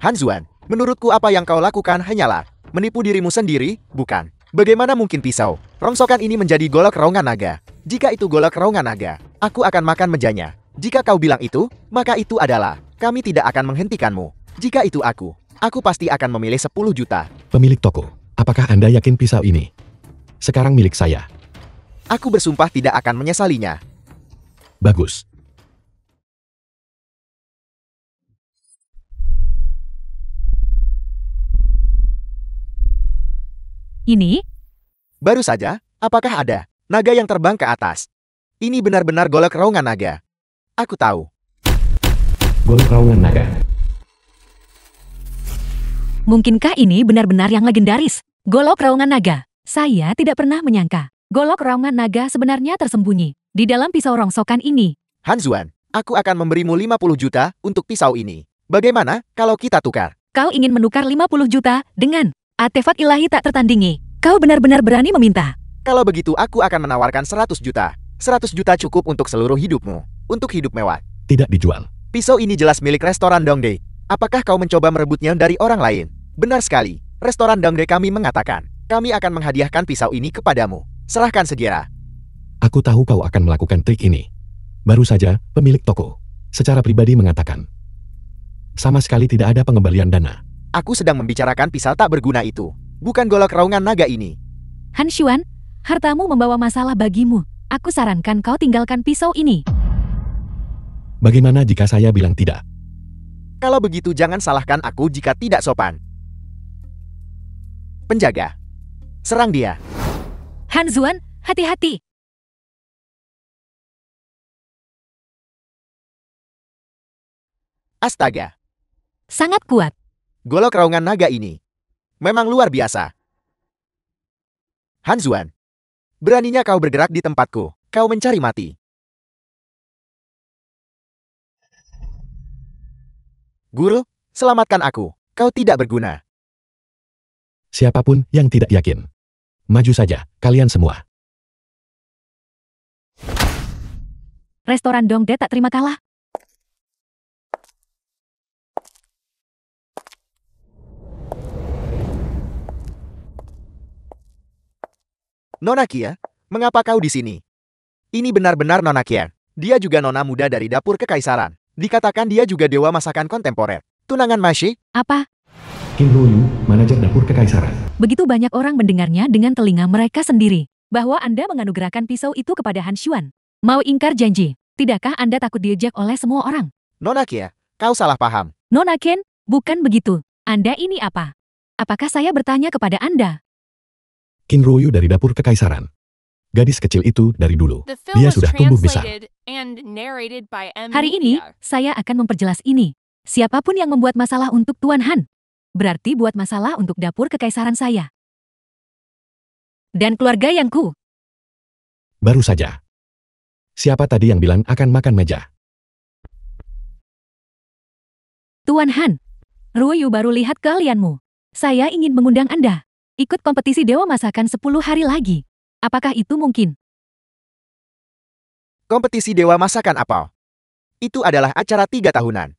Han Xuan, menurutku apa yang kau lakukan hanyalah menipu dirimu sendiri, bukan? Bagaimana mungkin pisau rongsokan ini menjadi golok raungan naga? Jika itu golok raungan naga, aku akan makan mejanya. Jika kau bilang itu, maka itu adalah kami tidak akan menghentikanmu. Jika itu aku pasti akan memilih 10 juta. Pemilik toko, apakah Anda yakin pisau ini sekarang milik saya? Aku bersumpah tidak akan menyesalinya. Bagus. Ini? Baru saja, apakah ada naga yang terbang ke atas? Ini benar-benar golok raungan naga. Aku tahu. Golok raungan naga. Mungkinkah ini benar-benar yang legendaris? Golok raungan naga. Saya tidak pernah menyangka. Golok raungan naga sebenarnya tersembunyi di dalam pisau rongsokan ini. Han Xuan, aku akan memberimu 50 juta untuk pisau ini. Bagaimana kalau kita tukar? Kau ingin menukar 50 juta dengan artefak ilahi tak tertandingi. Kau benar-benar berani meminta. Kalau begitu aku akan menawarkan 100 juta. 100 juta cukup untuk seluruh hidupmu. Untuk hidup mewah. Tidak dijual. Pisau ini jelas milik restoran Dongdae. Apakah kau mencoba merebutnya dari orang lain? Benar sekali. Restoran Dongdae kami mengatakan, kami akan menghadiahkan pisau ini kepadamu. Serahkan segera. Aku tahu kau akan melakukan trik ini. Baru saja, pemilik toko secara pribadi mengatakan, sama sekali tidak ada pengembalian dana. Aku sedang membicarakan pisau tak berguna itu. Bukan golok raungan naga ini. Han Xuan, hartamu membawa masalah bagimu. Aku sarankan kau tinggalkan pisau ini. Bagaimana jika saya bilang tidak? Kalau begitu jangan salahkan aku jika tidak sopan. Penjaga, serang dia. Han Xuan, hati-hati. Astaga, Sangat kuat. golok raungan naga ini memang luar biasa. Han Xuan, beraninya kau bergerak di tempatku. Kau mencari mati. Guru, selamatkan aku. Kau tidak berguna. Siapapun yang tidak yakin, maju saja, kalian semua. Restoran Dongdae tak terima kalah. Nona Kia, mengapa kau di sini? Ini benar-benar Nona Kia. Dia juga nona muda dari dapur kekaisaran. Dikatakan dia juga dewa masakan kontemporer. Tunangan Mashi? Apa? Kim Yu, manajer dapur kekaisaran. Begitu banyak orang mendengarnya dengan telinga mereka sendiri. Bahwa Anda menganugerahkan pisau itu kepada Han Xuan. Mau ingkar janji? Tidakkah Anda takut diejek oleh semua orang? Nona Kia, kau salah paham. Nona Ken, bukan begitu. Anda ini apa? Apakah saya bertanya kepada Anda? Kim Yu dari dapur kekaisaran. Gadis kecil itu dari dulu. The film Dia was sudah tumbuh besar. translated and narrated by M. Hari ini, Media. saya akan memperjelas ini. Siapapun yang membuat masalah untuk Tuan Han, berarti buat masalah untuk dapur kekaisaran saya. Dan keluarga yangku. Baru saja. Siapa tadi yang bilang akan makan meja? Tuan Han, Ruoyu baru lihat keahlianmu. Saya ingin mengundang Anda. Ikut kompetisi Dewa Masakan 10 hari lagi. Apakah itu mungkin? Kompetisi dewa masakan apa? Itu adalah acara 3 tahunan.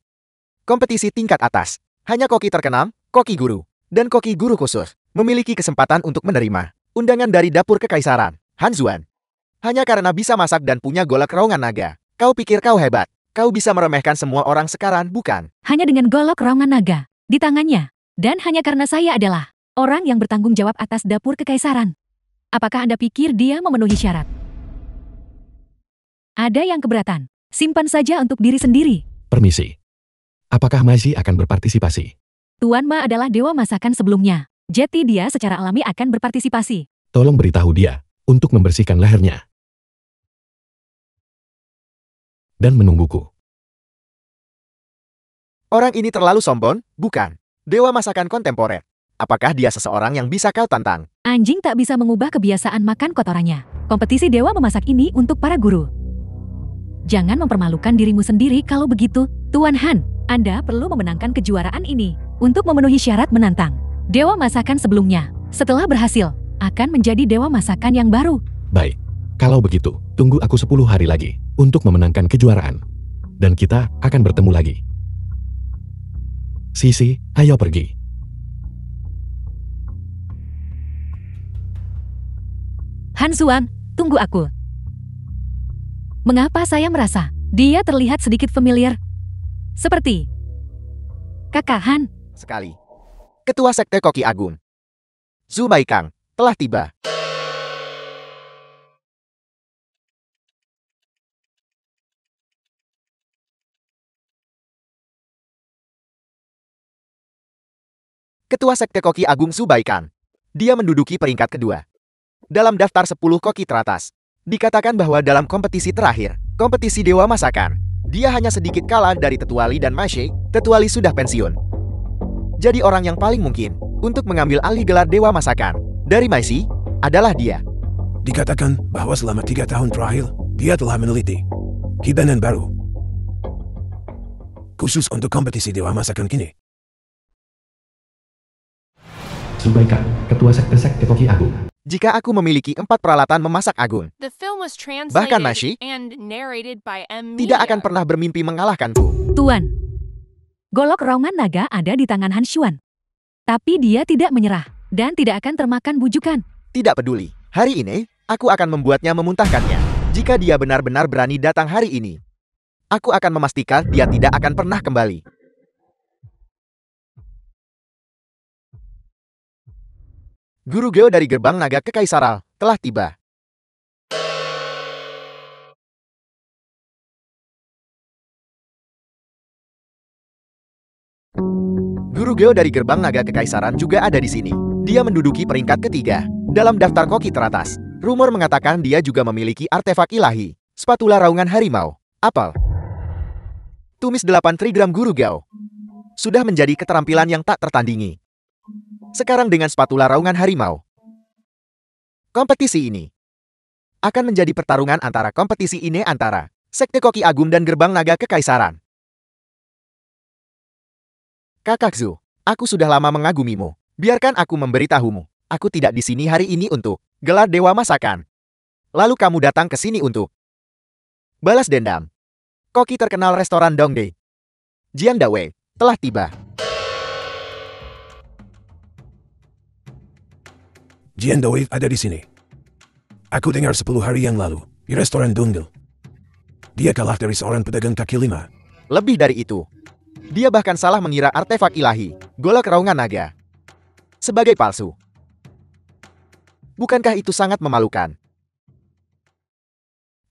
Kompetisi tingkat atas. Hanya koki terkenal, koki guru, dan koki guru khusus memiliki kesempatan untuk menerima undangan dari dapur kekaisaran. Han Xuan. Hanya karena bisa masak dan punya golok raungan naga. Kau pikir kau hebat. Kau bisa meremehkan semua orang sekarang, bukan? Hanya dengan golok raungan naga di tangannya. Dan hanya karena saya adalah orang yang bertanggung jawab atas dapur kekaisaran. Apakah Anda pikir dia memenuhi syarat? Ada yang keberatan. Simpan saja untuk diri sendiri. Permisi. Apakah Maisi akan berpartisipasi? Tuan Ma adalah dewa masakan sebelumnya. Jadi dia secara alami akan berpartisipasi. Tolong beritahu dia untuk membersihkan lehernya. Dan menungguku. Orang ini terlalu sombong, bukan? Dewa masakan kontemporer. Apakah dia seseorang yang bisa kau tantang? Anjing tak bisa mengubah kebiasaan makan kotorannya. Kompetisi dewa memasak ini untuk para guru. Jangan mempermalukan dirimu sendiri kalau begitu. Tuan Han, Anda perlu memenangkan kejuaraan ini untuk memenuhi syarat menantang dewa masakan sebelumnya. Setelah berhasil, akan menjadi dewa masakan yang baru. Baik. Kalau begitu, tunggu aku 10 hari lagi untuk memenangkan kejuaraan. Dan kita akan bertemu lagi. Sisi, ayo pergi. Han Xuan, tunggu aku. Mengapa saya merasa dia terlihat sedikit familiar? Seperti Kakak Han. Sekali. Ketua Sekte Koki Agung, Zhu Baikang, telah tiba. Ketua Sekte Koki Agung Zhu Baikang. Dia menduduki peringkat kedua. Dalam daftar 10 koki teratas, dikatakan bahwa dalam kompetisi terakhir, kompetisi Dewa Masakan, dia hanya sedikit kalah dari Tetua Li dan Mashi. Tetua Li sudah pensiun. Jadi orang yang paling mungkin untuk mengambil alih gelar Dewa Masakan dari Maisi adalah dia. Dikatakan bahwa selama 3 tahun terakhir, dia telah meneliti hidangan baru. Khusus untuk kompetisi Dewa Masakan kini. Subaika, Ketua Sekte Koki Agung. Jika aku memiliki 4 peralatan memasak agung, The film was Bahkan translated Mashi and narrated by M. tidak akan Media. pernah bermimpi mengalahkanku. Tuan. Golok raungan naga ada di tangan Han Xuan. Tapi dia tidak menyerah dan tidak akan termakan bujukan. Tidak peduli. Hari ini, aku akan membuatnya memuntahkannya. Jika dia benar-benar berani datang hari ini, aku akan memastikan dia tidak akan pernah kembali. Guru Geo dari Gerbang Naga Kekaisaran telah tiba. Guru Geo dari Gerbang Naga Kekaisaran juga ada di sini. Dia menduduki peringkat ketiga dalam daftar koki teratas. Rumor mengatakan dia juga memiliki artefak ilahi, spatula raungan harimau, apel. Tumis 8 trigram Guru Geo sudah menjadi keterampilan yang tak tertandingi. Sekarang dengan spatula raungan harimau, kompetisi ini akan menjadi pertarungan antara Sekte Koki Agung dan Gerbang Naga Kekaisaran. Kakak Zhu, aku sudah lama mengagumimu. Biarkan aku memberitahumu. Aku tidak di sini hari ini untuk gelar Dewa Masakan. Lalu kamu datang ke sini untuk balas dendam. Koki terkenal restoran Dongdae, Jian Dawei, telah tiba. Jian Dawei ada di sini. Aku dengar 10 hari yang lalu, di restoran Dongdae. Dia kalah dari seorang pedagang kaki lima. Lebih dari itu, dia bahkan salah mengira artefak ilahi, golok raungan naga, sebagai palsu. Bukankah itu sangat memalukan?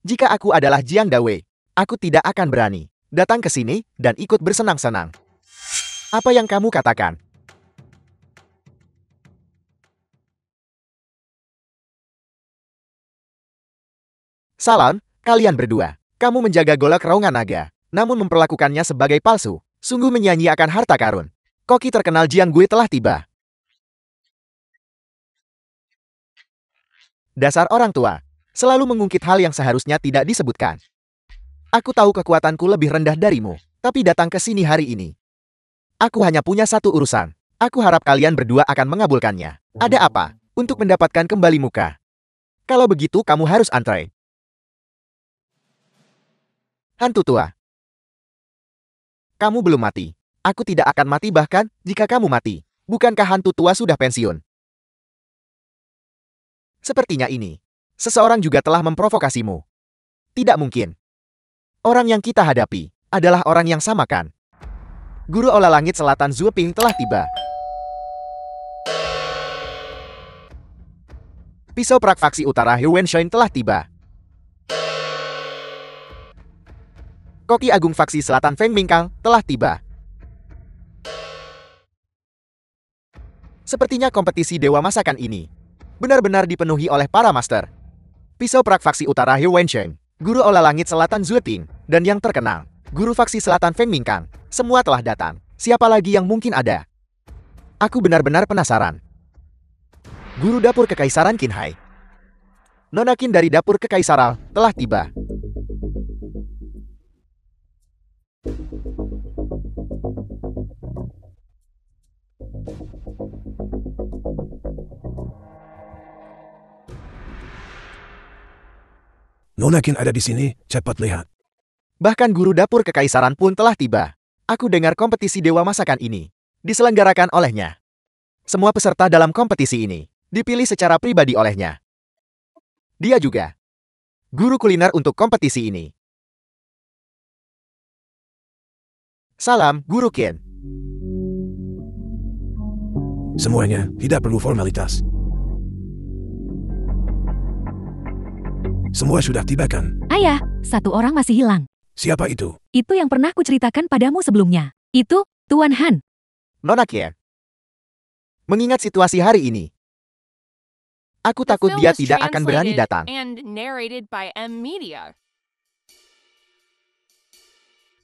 Jika aku adalah Jian Dawei, aku tidak akan berani datang ke sini dan ikut bersenang-senang. Apa yang kamu katakan? Salam, kalian berdua. Kamu menjaga golok raungan naga, namun memperlakukannya sebagai palsu. Sungguh menyanyiakan harta karun. Koki terkenal Jian Gui telah tiba. Dasar orang tua, selalu mengungkit hal yang seharusnya tidak disebutkan. Aku tahu kekuatanku lebih rendah darimu, tapi datang ke sini hari ini. Aku hanya punya satu urusan. Aku harap kalian berdua akan mengabulkannya. Ada apa? Untuk mendapatkan kembali muka. Kalau begitu kamu harus antre. Hantu tua. Kamu belum mati. Aku tidak akan mati bahkan jika kamu mati. Bukankah hantu tua sudah pensiun? Sepertinya ini. Seseorang juga telah memprovokasimu. Tidak mungkin. Orang yang kita hadapi adalah orang yang sama kan? Guru Olah Langit Selatan Zhu Ping telah tiba. Pisau perak faksi utara He Wenshan telah tiba. Koki Agung faksi selatan Feng Mingkang telah tiba. Sepertinya kompetisi Dewa Masakan ini benar-benar dipenuhi oleh para master. Pisau perak faksi utara He Wenshan, Guru Olah Langit Selatan Zhu Ping, dan yang terkenal, Guru faksi selatan Feng Mingkang, semua telah datang. Siapa lagi yang mungkin ada? Aku benar-benar penasaran. Guru Dapur Kekaisaran Qinhai, Nona Qin dari Dapur Kekaisaran telah tiba. Nona Qin ada di sini, cepat lihat. Bahkan Guru Dapur Kekaisaran pun telah tiba. Aku dengar kompetisi Dewa Masakan ini diselenggarakan olehnya. Semua peserta dalam kompetisi ini dipilih secara pribadi olehnya. Dia juga guru kuliner untuk kompetisi ini. Salam, Guru Qin. Semuanya tidak perlu formalitas. Semua sudah tiba kan? Ayah, satu orang masih hilang. Siapa itu? Itu yang pernah kuceritakan padamu sebelumnya. Itu, Tuan Han. Nona Qin. Mengingat situasi hari ini, aku The takut film dia was tidak akan berani translated datang. and narrated by M. Media.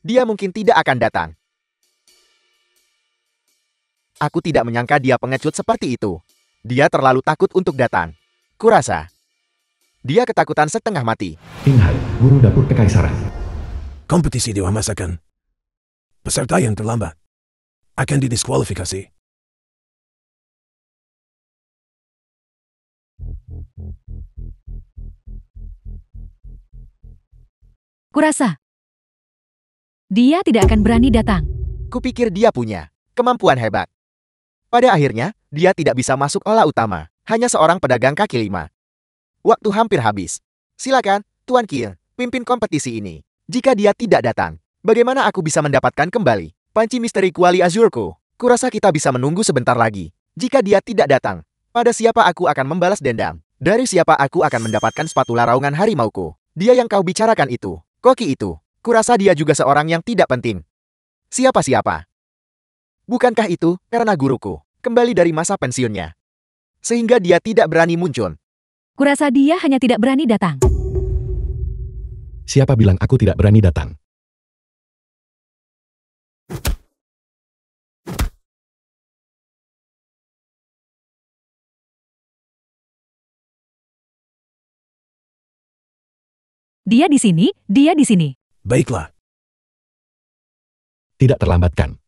Dia mungkin tidak akan datang. Aku tidak menyangka dia pengecut seperti itu. Dia terlalu takut untuk datang. Kurasa. Dia ketakutan setengah mati. Ingat, guru dapur kekaisaran. Kompetisi dewa masakan. Peserta yang terlambat akan didiskualifikasi. Kurasa. Dia tidak akan berani datang. Kupikir dia punya kemampuan hebat. Pada akhirnya, dia tidak bisa masuk olah utama. Hanya seorang pedagang kaki lima. Waktu hampir habis. Silakan, Tuan Kiel, pimpin kompetisi ini. Jika dia tidak datang, bagaimana aku bisa mendapatkan kembali panci misteri kuali azurku? Kurasa kita bisa menunggu sebentar lagi. Jika dia tidak datang, pada siapa aku akan membalas dendam? Dari siapa aku akan mendapatkan spatula raungan harimauku? Dia yang kau bicarakan itu, Koki itu. Kurasa dia juga seorang yang tidak penting. Siapa-siapa? Bukankah itu karena guruku kembali dari masa pensiunnya? Sehingga dia tidak berani muncul. Kurasa dia hanya tidak berani datang. Siapa bilang aku tidak berani datang? Dia di sini, dia di sini. Baiklah, Tidak terlambat kan?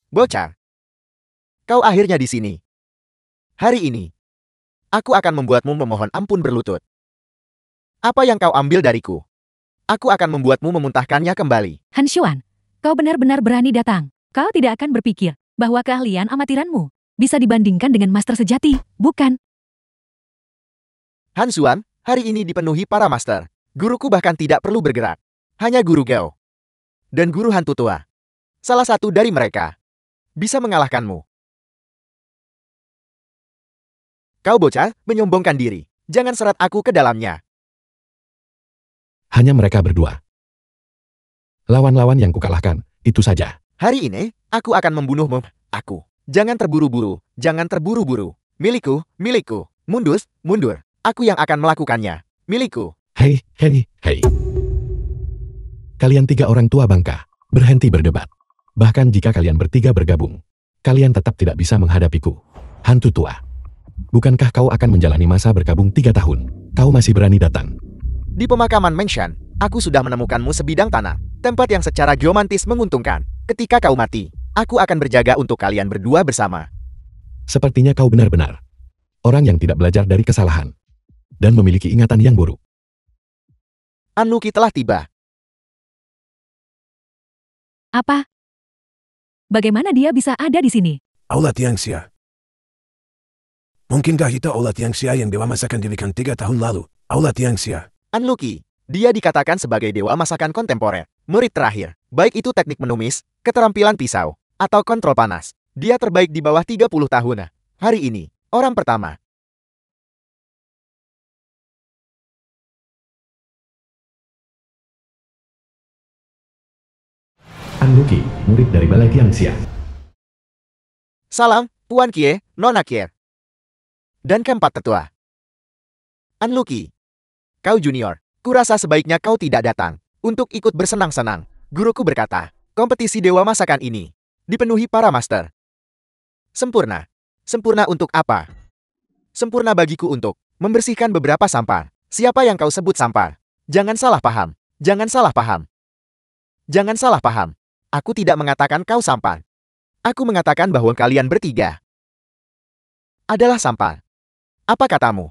Bocah. Kau akhirnya di sini. Hari ini, aku akan membuatmu memohon ampun berlutut. Apa yang kau ambil dariku? Aku akan membuatmu memuntahkannya kembali. Han Xuan, kau benar-benar berani datang. Kau tidak akan berpikir bahwa keahlian amatiranmu bisa dibandingkan dengan master sejati, bukan? Han Xuan, hari ini dipenuhi para master. Guruku bahkan tidak perlu bergerak. Hanya guru Gao. Dan guru hantu tua. Salah satu dari mereka bisa mengalahkanmu. Kau bocah, menyombongkan diri. Jangan seret aku ke dalamnya. Hanya mereka berdua. Lawan-lawan yang kukalahkan, itu saja. Hari ini, aku akan membunuhmu. Aku. Jangan terburu-buru. Jangan terburu-buru. Milikku, milikku. Mundur. Aku yang akan melakukannya. Milikku. Hei. Kalian tiga orang tua bangka, berhenti berdebat. Bahkan jika kalian bertiga bergabung, kalian tetap tidak bisa menghadapiku. Hantu tua. Bukankah kau akan menjalani masa bergabung 3 tahun? Kau masih berani datang. Di pemakaman Mengshan, aku sudah menemukanmu sebidang tanah. Tempat yang secara geomantis menguntungkan. Ketika kau mati, aku akan berjaga untuk kalian berdua bersama. Sepertinya kau benar-benar orang yang tidak belajar dari kesalahan dan memiliki ingatan yang buruk. Anluki telah tiba. Apa? Bagaimana dia bisa ada di sini? Aula Tiangxia. Mungkinkah itu Aula Tiangxia yang dewa masakan dirikan 3 tahun lalu? Aula Tiangxia. Anluki, dia dikatakan sebagai dewa masakan kontemporer. Murid terakhir, baik itu teknik menumis, keterampilan pisau, atau kontrol panas. Dia terbaik di bawah 30 tahun. Hari ini, orang pertama. Anluki, murid dari Balai Tiangxia. Salam, Tuan Kie, Nona Kier. Dan keempat tetua. Anluki. Kau junior, kurasa sebaiknya kau tidak datang untuk ikut bersenang-senang. Guruku berkata, kompetisi dewa masakan ini dipenuhi para master. Sempurna. Sempurna untuk apa? Sempurna bagiku untuk membersihkan beberapa sampah. Siapa yang kau sebut sampah? Jangan salah paham. Jangan salah paham. Jangan salah paham. Aku tidak mengatakan kau sampah. Aku mengatakan bahwa kalian bertiga adalah sampah. Apa katamu?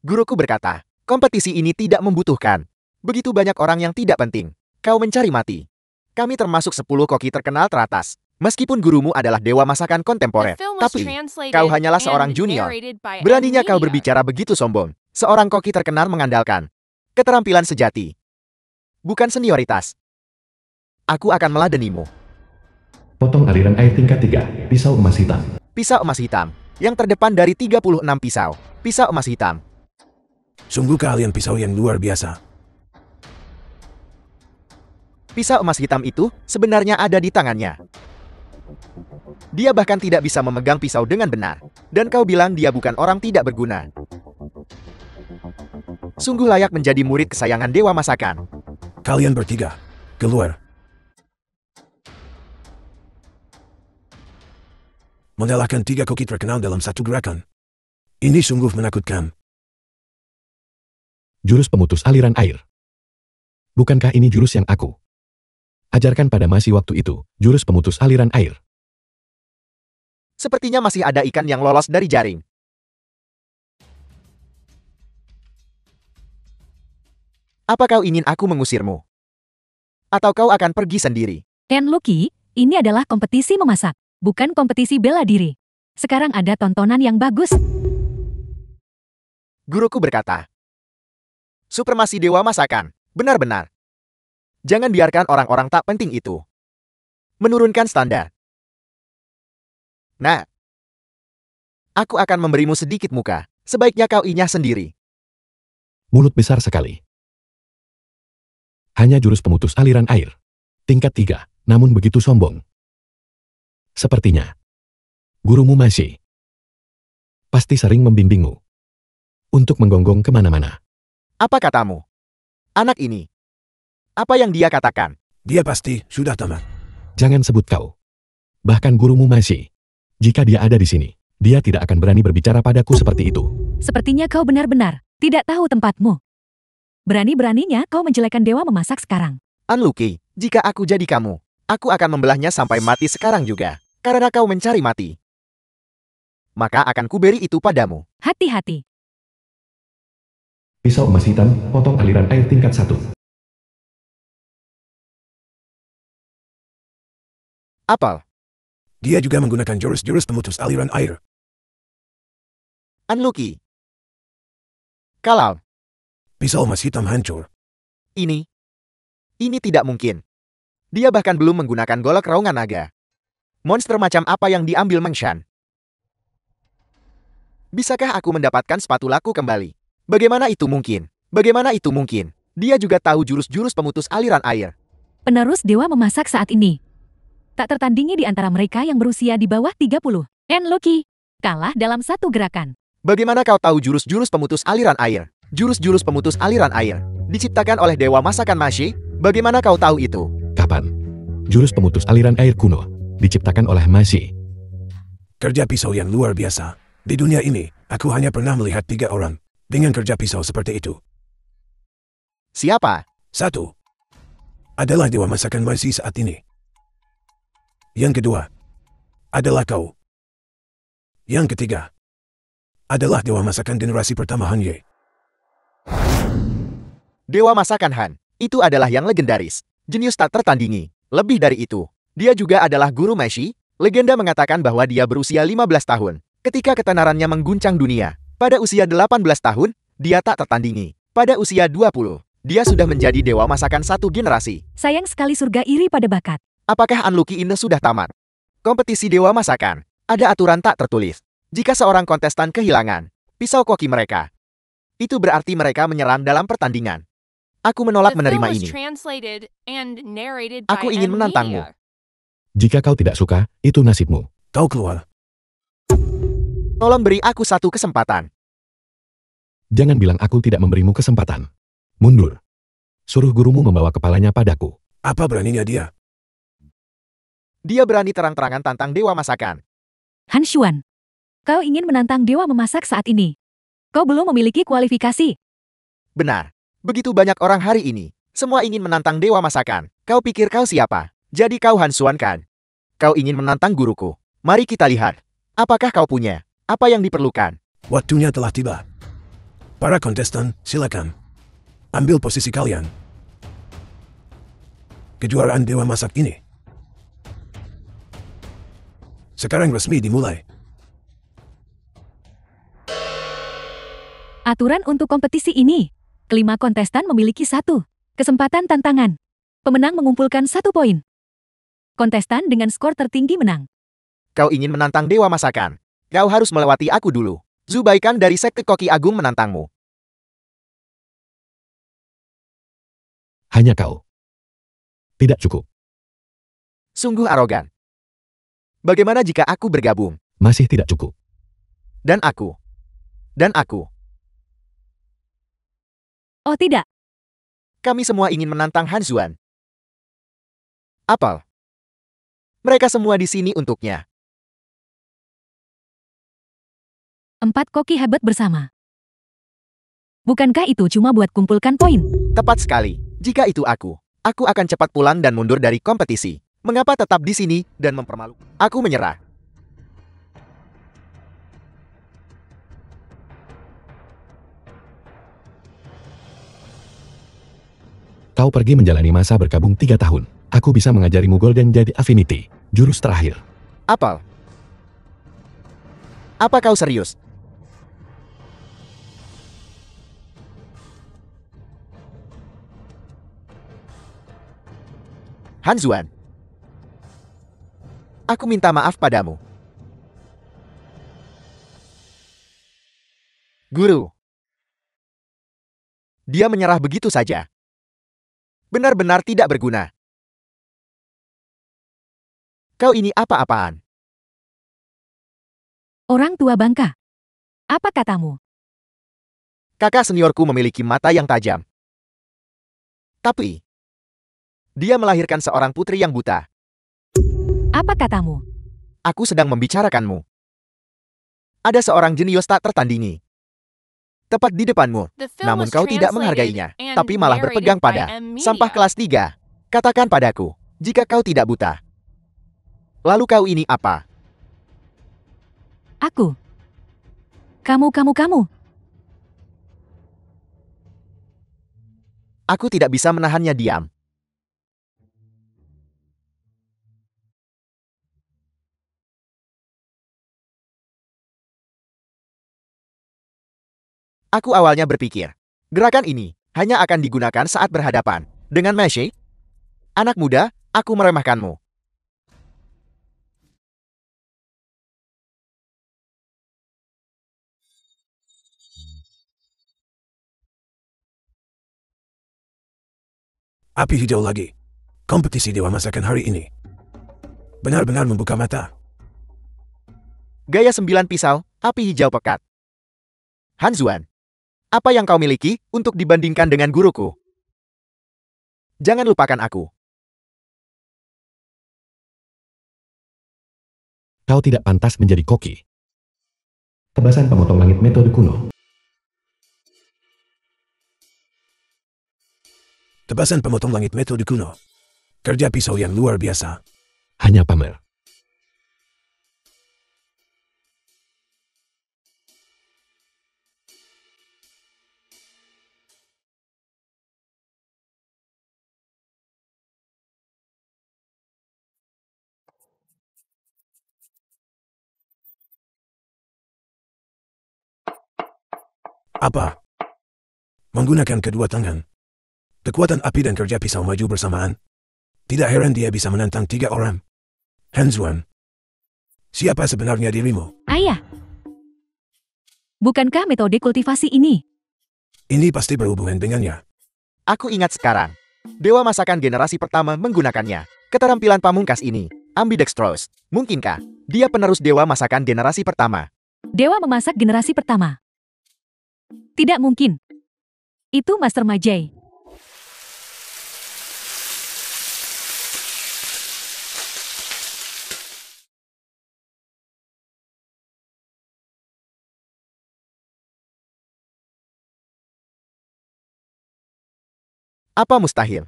Guruku berkata, kompetisi ini tidak membutuhkan begitu banyak orang yang tidak penting. Kau mencari mati. Kami termasuk 10 koki terkenal teratas. Meskipun gurumu adalah dewa masakan kontemporer, The film was tapi translated kau hanyalah and seorang junior. narrated by Beraninya kau Media. berbicara begitu sombong. Seorang koki terkenal mengandalkan keterampilan sejati, bukan senioritas. Aku akan meladenimu. Potong aliran air tingkat 3, pisau emas hitam. Pisau emas hitam, yang terdepan dari 36 pisau. Pisau emas hitam. Sungguh kalian pisau yang luar biasa. Pisau emas hitam itu sebenarnya ada di tangannya. Dia bahkan tidak bisa memegang pisau dengan benar. Dan kau bilang dia bukan orang tidak berguna. Sungguh layak menjadi murid kesayangan dewa masakan. Kalian bertiga, keluar. Mengalahkan 3 koki terkenal dalam satu gerakan. Ini sungguh menakutkan. Jurus pemutus aliran air. Bukankah ini jurus yang aku ajarkan pada Masi waktu itu, jurus pemutus aliran air? Sepertinya masih ada ikan yang lolos dari jaring. Apa kau ingin aku mengusirmu? Atau kau akan pergi sendiri? Lucky, ini adalah kompetisi memasak, bukan kompetisi bela diri. Sekarang ada tontonan yang bagus. Guruku berkata. Supremasi dewa masakan, benar-benar. Jangan biarkan orang-orang tak penting itu menurunkan standar. Nah, aku akan memberimu sedikit muka. Sebaiknya kau inyah sendiri. Mulut besar sekali. Hanya jurus pemutus aliran air. Tingkat 3, namun begitu sombong. Sepertinya, gurumu Masi pasti sering membimbingmu untuk menggonggong kemana-mana. Apa katamu? Anak ini. Apa yang dia katakan? Dia pasti sudah tamat. Jangan sebut kau. Bahkan gurumu Masi. Jika dia ada di sini, dia tidak akan berani berbicara padaku seperti itu. Sepertinya kau benar-benar tidak tahu tempatmu. Berani-beraninya kau menjelekkan dewa memasak sekarang. Unlucky, jika aku jadi kamu, aku akan membelahnya sampai mati sekarang juga. Karena kau mencari mati. Maka akan kuberi itu padamu. Hati-hati. Pisau emas hitam, potong aliran air tingkat 1. Apel. Dia juga menggunakan jurus-jurus pemutus aliran air. Unlucky. Kalau Pisau emas hitam hancur. ini tidak mungkin. Dia bahkan belum menggunakan golok raungan naga. Monster macam apa yang diambil Meng Shan? Bisakah aku mendapatkan spatulaku kembali? Bagaimana itu mungkin? Bagaimana itu mungkin? Dia juga tahu jurus-jurus pemutus aliran air. Penerus dewa memasak saat ini tak tertandingi di antara mereka yang berusia di bawah 30. Lucky kalah dalam satu gerakan. Bagaimana kau tahu jurus-jurus pemutus aliran air? Jurus-jurus pemutus aliran air diciptakan oleh dewa masakan Masi? Bagaimana kau tahu itu? Kapan? Jurus pemutus aliran air kuno diciptakan oleh Masi. Kerja pisau yang luar biasa. Di dunia ini, aku hanya pernah melihat 3 orang dengan kerja pisau seperti itu. Siapa? 1. Adalah dewa masakan Masi saat ini. Yang kedua adalah kau. Yang ketiga adalah dewa masakan generasi pertama Han Ye. Dewa masakan Han. Itu adalah yang legendaris. Jenius tak tertandingi. Lebih dari itu, dia juga adalah guru Masi. Legenda mengatakan bahwa dia berusia 15 tahun. Ketika ketenarannya mengguncang dunia. Pada usia 18 tahun, dia tak tertandingi. Pada usia 20, dia sudah menjadi dewa masakan satu generasi. Sayang sekali surga iri pada bakat. Apakah Unlucky ini sudah tamat? Kompetisi dewa masakan. Ada aturan tak tertulis. Jika seorang kontestan kehilangan pisau koki mereka, itu berarti mereka menyerang dalam pertandingan. Aku menolak The film menerima was ini. translated and narrated by Aku ingin M menantangmu. Media. Jika kau tidak suka, itu nasibmu. Kau keluar. Tolong beri aku satu kesempatan. Jangan bilang aku tidak memberimu kesempatan. Mundur. Suruh gurumu membawa kepalanya padaku. Apa beraninya dia? Dia berani terang-terangan tantang dewa masakan. Han Xuan, kau ingin menantang dewa memasak saat ini. Kau belum memiliki kualifikasi. Benar. Begitu banyak orang hari ini. Semua ingin menantang dewa masakan. Kau pikir kau siapa? Jadi kau Han Xuan kan? Kau ingin menantang guruku. Mari kita lihat. Apakah kau punya apa yang diperlukan? Waktunya telah tiba. Para kontestan, silakan. Ambil posisi kalian. Kejuaraan dewa masak ini sekarang resmi dimulai. Aturan untuk kompetisi ini. Kelima kontestan memiliki 1 kesempatan tantangan. Pemenang mengumpulkan 1 poin. Kontestan dengan skor tertinggi menang. Kau ingin menantang dewa masakan? Kau harus melewati aku dulu. Zubaikan dari Sekte Koki Agung menantangmu. Hanya kau. Tidak cukup. Sungguh arogan. Bagaimana jika aku bergabung? Masih tidak cukup. Dan aku. Dan aku. Oh tidak, Kami semua ingin menantang Han Xuan. Apel. Mereka semua di sini untuknya. 4 koki hebat bersama. Bukankah itu cuma buat kumpulkan poin? Tepat sekali. Jika itu aku akan cepat pulang dan mundur dari kompetisi. Mengapa tetap di sini dan mempermalukan? Aku menyerah. Kau pergi menjalani masa berkabung 3 tahun. Aku bisa mengajarimu Golden jadi Affinity, jurus terakhir. Apel. Apa kau serius? Hanzuan. Aku minta maaf padamu. Guru. Dia menyerah begitu saja. Benar-benar tidak berguna. Kau ini apa-apaan? Orang tua bangka. Apa katamu? Kakak seniorku memiliki mata yang tajam. Tapi dia melahirkan seorang putri yang buta. Apa katamu? Aku sedang membicarakanmu. Ada seorang jenius tak tertandingi. Tepat di depanmu. The film Namun was kau tidak translated menghargainya, and tapi malah narrated berpegang by pada M Media. sampah kelas 3. Katakan padaku, jika kau tidak buta. Lalu kau ini apa? Aku. Kamu. Aku tidak bisa menahannya diam. Aku awalnya berpikir, gerakan ini hanya akan digunakan saat berhadapan dengan Meshi. Anak muda, aku meremehkanmu. Api hijau lagi. Kompetisi Dewa Masakan hari ini benar-benar membuka mata. Gaya 9 pisau, api hijau pekat. Hanzuan, apa yang kau miliki untuk dibandingkan dengan guruku? Jangan lupakan aku. Kau tidak pantas menjadi koki. Tebasan pemotong langit metode kuno. Tebasan pemotong langit metode kuno. Kerja pisau yang luar biasa. Hanya pamer. Apa? Menggunakan kedua tangan. Kekuatan api dan kerja pisau maju bersamaan. Tidak heran dia bisa menantang 3 orang. Hanzuan, siapa sebenarnya dirimu? Ayah. Bukankah metode kultivasi ini? Ini pasti berhubungan dengannya. Aku ingat sekarang. Dewa Masakan generasi pertama menggunakannya. Keterampilan pamungkas ini, ambidextrous. Mungkinkah dia penerus Dewa Masakan generasi pertama? Dewa memasak generasi pertama. Tidak mungkin. Itu Master Majai. Apa mustahil?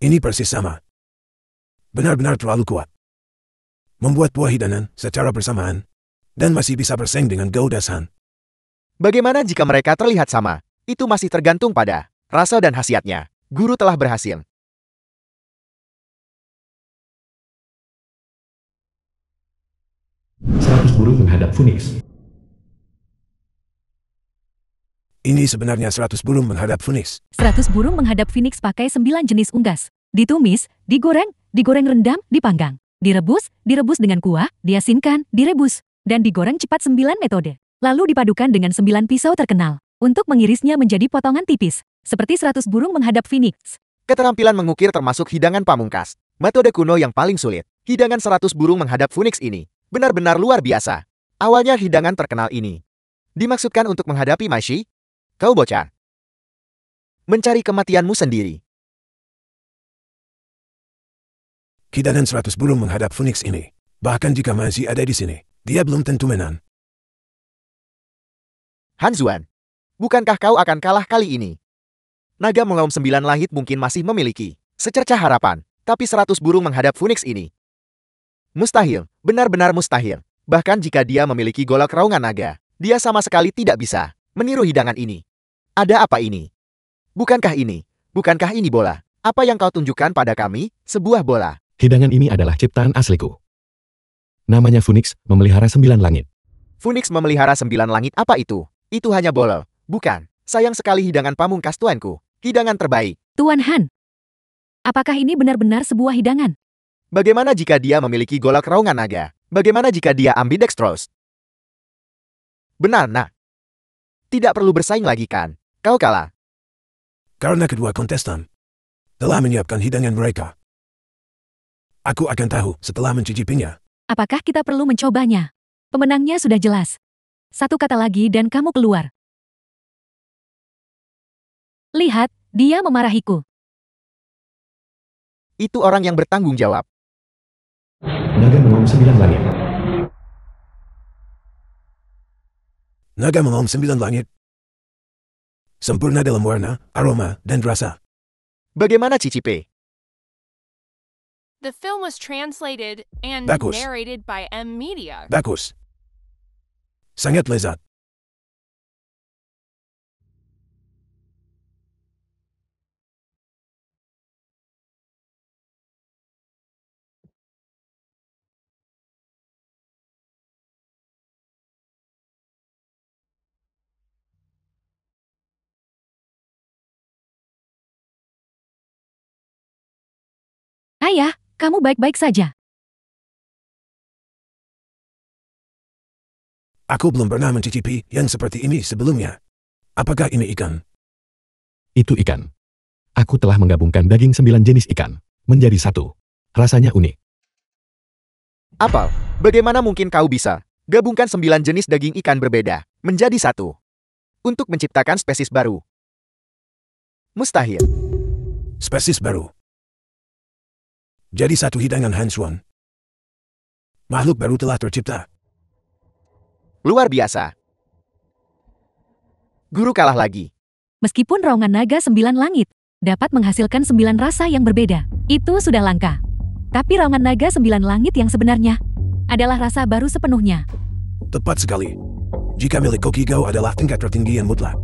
Ini persis sama. Benar-benar terlalu kuat. Membuat buah hidangan secara bersamaan. Dan masih bisa bersaing dengan Goudasan. Bagaimana jika mereka terlihat sama? Itu masih tergantung pada rasa dan khasiatnya. Guru telah berhasil. Seratus burung menghadap Phoenix. Ini sebenarnya 100 burung menghadap Phoenix. 100 burung menghadap Phoenix pakai 9 jenis unggas. Ditumis, digoreng rendam, dipanggang. Direbus dengan kuah, diasinkan, direbus, dan digoreng cepat 9 metode. Lalu dipadukan dengan 9 pisau terkenal. Untuk mengirisnya menjadi potongan tipis. Seperti 100 burung menghadap Phoenix. Keterampilan mengukir termasuk hidangan pamungkas. Metode kuno yang paling sulit. Hidangan 100 burung menghadap Phoenix ini benar-benar luar biasa. Awalnya hidangan terkenal ini dimaksudkan untuk menghadapi Mashi. Kau bocah. Mencari kematianmu sendiri. Hidangan 100 burung menghadap Phoenix ini. Bahkan jika masih ada di sini, dia belum tentu menang. Han Xuan, bukankah kau akan kalah kali ini? Naga mengaum 9 langit mungkin masih memiliki secercah harapan, tapi 100 burung menghadap Phoenix ini. Mustahil, benar-benar mustahil. Bahkan jika dia memiliki golok raungan naga, dia sama sekali tidak bisa meniru hidangan ini. Ada apa ini? Bukankah ini bola? Apa yang kau tunjukkan pada kami? Sebuah bola. Hidangan ini adalah ciptaan asliku. Namanya Phoenix, memelihara 9 langit. Phoenix memelihara 9 langit apa itu? Itu hanya bola. Bukan. Sayang sekali hidangan pamungkas tuanku. Hidangan terbaik. Tuan Han, apakah ini benar-benar sebuah hidangan? Bagaimana jika dia memiliki golok raungan naga? Bagaimana jika dia ambidextrous? Benar, nak. Tidak perlu bersaing lagi kan? Kau kalah. Karena kedua kontestan telah menyiapkan hidangan mereka. Aku akan tahu setelah mencicipinya. Apakah kita perlu mencobanya? Pemenangnya sudah jelas. Satu kata lagi dan kamu keluar. Lihat, dia memarahiku. Itu orang yang bertanggung jawab. Naga mengaum 9 langit. Naga mengaum 9 langit. Sempurna dalam warna, aroma, dan rasa. Bagaimana cicipe? The film was translated and Bagus. narrated by M Media. Bagus. Sangat lezat. Ayah, kamu baik-baik saja. Aku belum pernah mencicipi yang seperti ini sebelumnya. Apakah ini ikan? Itu ikan. Aku telah menggabungkan daging 9 jenis ikan menjadi satu. Rasanya unik. Apel, bagaimana mungkin kau bisa gabungkan 9 jenis daging ikan berbeda menjadi satu untuk menciptakan spesies baru? Mustahil. Spesies baru. Jadi satu hidangan Han Xuan. Makhluk baru telah tercipta. Luar biasa. Guru kalah lagi. Meskipun raungan naga 9 langit dapat menghasilkan 9 rasa yang berbeda, itu sudah langka. Tapi raungan naga 9 langit yang sebenarnya adalah rasa baru sepenuhnya. Tepat sekali. Jika milik Kokigo adalah tingkat tertinggi yang mutlak,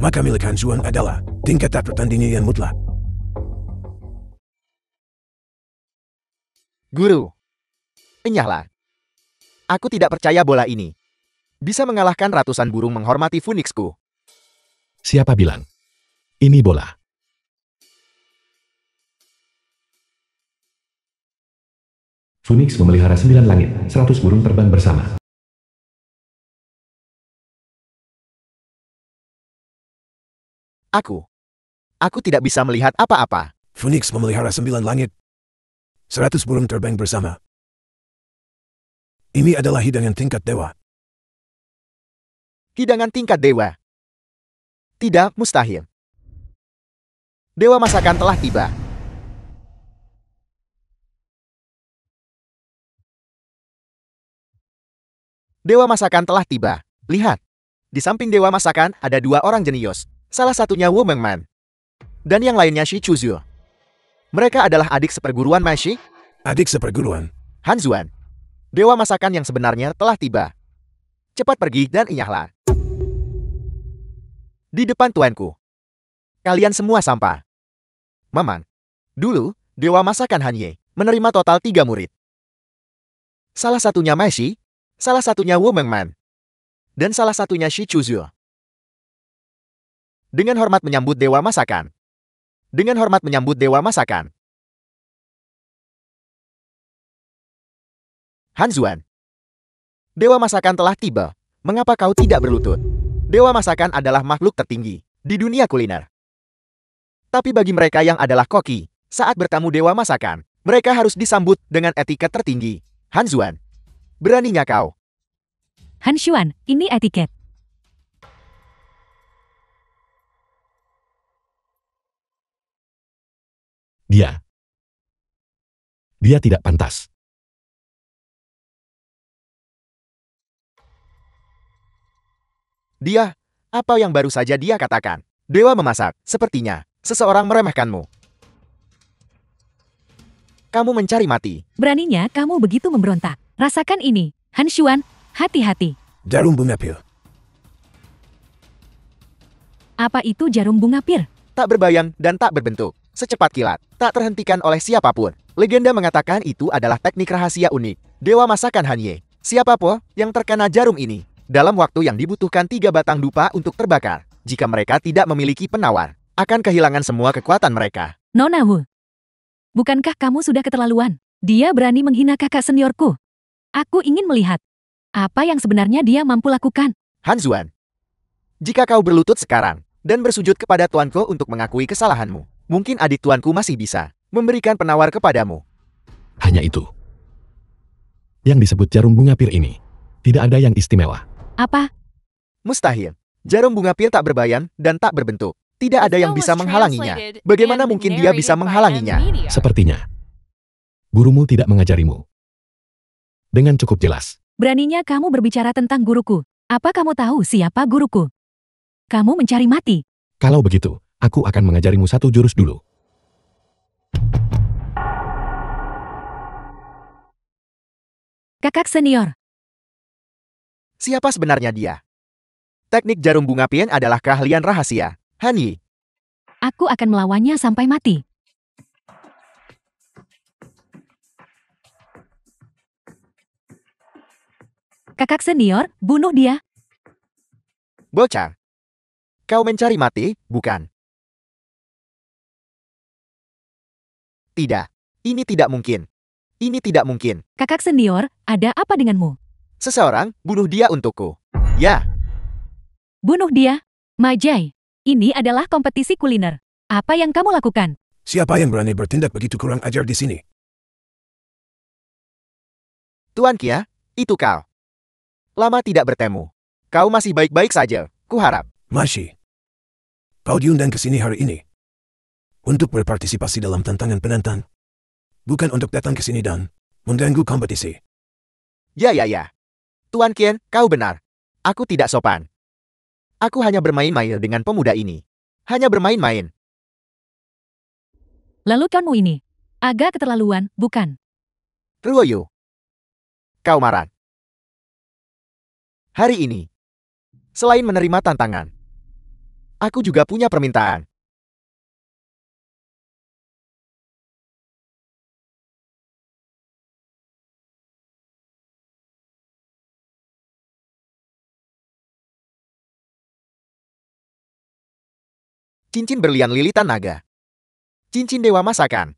maka milik Han Xuan adalah tingkat tak tertandingi yang mutlak. Guru. Enyahlah. Aku tidak percaya bola ini bisa mengalahkan ratusan burung menghormati Phoenixku. Siapa bilang? Ini bola. Phoenix memelihara 9 langit, 100 burung terbang bersama. Aku tidak bisa melihat apa-apa. Phoenix memelihara 9 langit. 100 burung terbang bersama. Ini adalah hidangan tingkat dewa. Hidangan tingkat dewa. Tidak, mustahil. Dewa masakan telah tiba. Dewa masakan telah tiba. Lihat. Di samping dewa masakan ada 2 orang jenius. Salah satunya Wu Mengman. Dan yang lainnya Shi Chuzhu. Mereka adalah adik seperguruan Mashi, Adik seperguruan. Han Xuan. Dewa masakan yang sebenarnya telah tiba. Cepat pergi dan enyahlah. Di depan tuanku. Kalian semua sampah. Maman. Dulu, Dewa masakan Han Ye menerima total 3 murid. Salah satunya Mashi, salah satunya Wu Mengman, dan salah satunya Shi Chuzhu. Dengan hormat menyambut Dewa masakan. Dengan hormat menyambut Dewa masakan. Han Xuan. Dewa masakan telah tiba. Mengapa kau tidak berlutut? Dewa masakan adalah makhluk tertinggi di dunia kuliner. Tapi bagi mereka yang adalah koki, saat bertamu Dewa masakan, mereka harus disambut dengan etiket tertinggi. Han Xuan. Beraninya kau? Han Xuan, ini etiket. Dia tidak pantas. Dia, apa yang baru saja dia katakan? Dewa memasak, sepertinya, seseorang meremehkanmu. Kamu mencari mati. Beraninya kamu begitu memberontak. Rasakan ini, Han Xuan, hati-hati. Jarum bunga pil. Apa itu jarum bunga pir? Tak berbayang dan tak berbentuk. Secepat kilat, tak terhentikan oleh siapapun. Legenda mengatakan itu adalah teknik rahasia unik. Dewa masakan Han Ye. Siapapun yang terkena jarum ini, dalam waktu yang dibutuhkan 3 batang dupa untuk terbakar. Jika mereka tidak memiliki penawar, akan kehilangan semua kekuatan mereka. Nona Wu. Bukankah kamu sudah keterlaluan? Dia berani menghina kakak seniorku. Aku ingin melihat apa yang sebenarnya dia mampu lakukan. Han Xuan, jika kau berlutut sekarang dan bersujud kepada tuanku untuk mengakui kesalahanmu, mungkin adik tuanku masih bisa memberikan penawar kepadamu. Hanya itu. Yang disebut jarum bunga pir ini, tidak ada yang istimewa. Apa? Mustahil. Jarum bunga pir tak berbayang dan tak berbentuk. Tidak ada yang bisa menghalanginya. Bagaimana mungkin dia bisa menghalanginya? Sepertinya, gurumu tidak mengajarimu dengan cukup jelas. Beraninya kamu berbicara tentang guruku. Apa kamu tahu siapa guruku? Kamu mencari mati. Kalau begitu, aku akan mengajarimu satu jurus dulu. Kakak senior. Siapa sebenarnya dia? Teknik jarum bunga pien adalah keahlian rahasia. Han Yi, Aku akan melawannya sampai mati. Kakak senior, bunuh dia. bocah. Kau mencari mati, bukan? Tidak. Ini tidak mungkin. Ini tidak mungkin. Kakak senior, ada apa denganmu? Seseorang bunuh dia untukku. Ya, Bunuh dia. Majai, ini adalah kompetisi kuliner. Apa yang kamu lakukan? Siapa yang berani bertindak begitu kurang ajar di sini? Tuan Kia, itu kau. Lama tidak bertemu. Kau masih baik-baik saja, kuharap. Masih. Kau diundang ke sini hari ini untuk berpartisipasi dalam tantangan penantang. Bukan untuk datang ke sini dan mengganggu kompetisi. Ya. Tuan Kian, kau benar. Aku tidak sopan. Aku hanya bermain-main dengan pemuda ini. Hanya bermain-main. Lalu kamu ini agak keterlaluan, bukan? Ruoyu. Kau marah. Hari ini, selain menerima tantangan, aku juga punya permintaan. Cincin berlian lilitan naga. Cincin dewa masakan.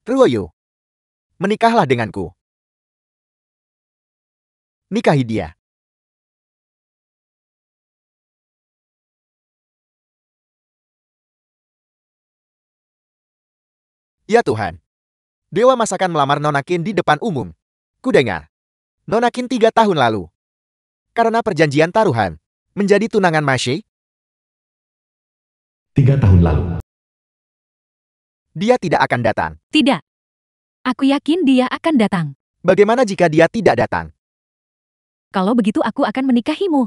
Ruoyu. Menikahlah denganku. Nikahi dia. Ya Tuhan. Dewa masakan melamar Nona Qin di depan umum. Kudengar. Nona Qin 3 tahun lalu. Karena perjanjian taruhan. Menjadi tunangan Mashe, 3 tahun lalu. dia tidak akan datang. Tidak. Aku yakin dia akan datang. Bagaimana jika dia tidak datang? Kalau begitu aku akan menikahimu.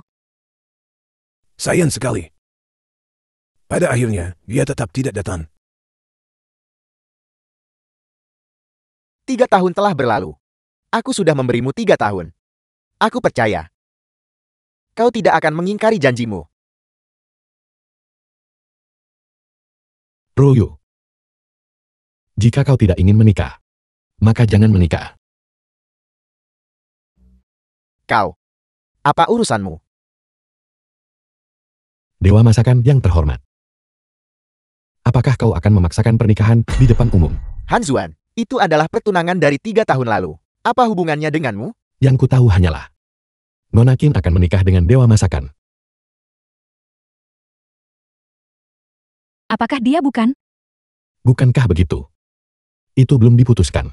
Sayang sekali. Pada akhirnya, dia tetap tidak datang. 3 tahun telah berlalu. Aku sudah memberimu 3 tahun. Aku percaya. Kau tidak akan mengingkari janjimu. Ruoyu. Jika kau tidak ingin menikah, maka jangan menikah. Kau. Apa urusanmu? Dewa masakan yang terhormat. Apakah kau akan memaksakan pernikahan di depan umum? Han Xuan, itu adalah pertunangan dari 3 tahun lalu. Apa hubungannya denganmu? Yang ku tahu hanyalah Nona Qin akan menikah dengan dewa masakan. Apakah dia bukan? Bukankah begitu? Itu belum diputuskan.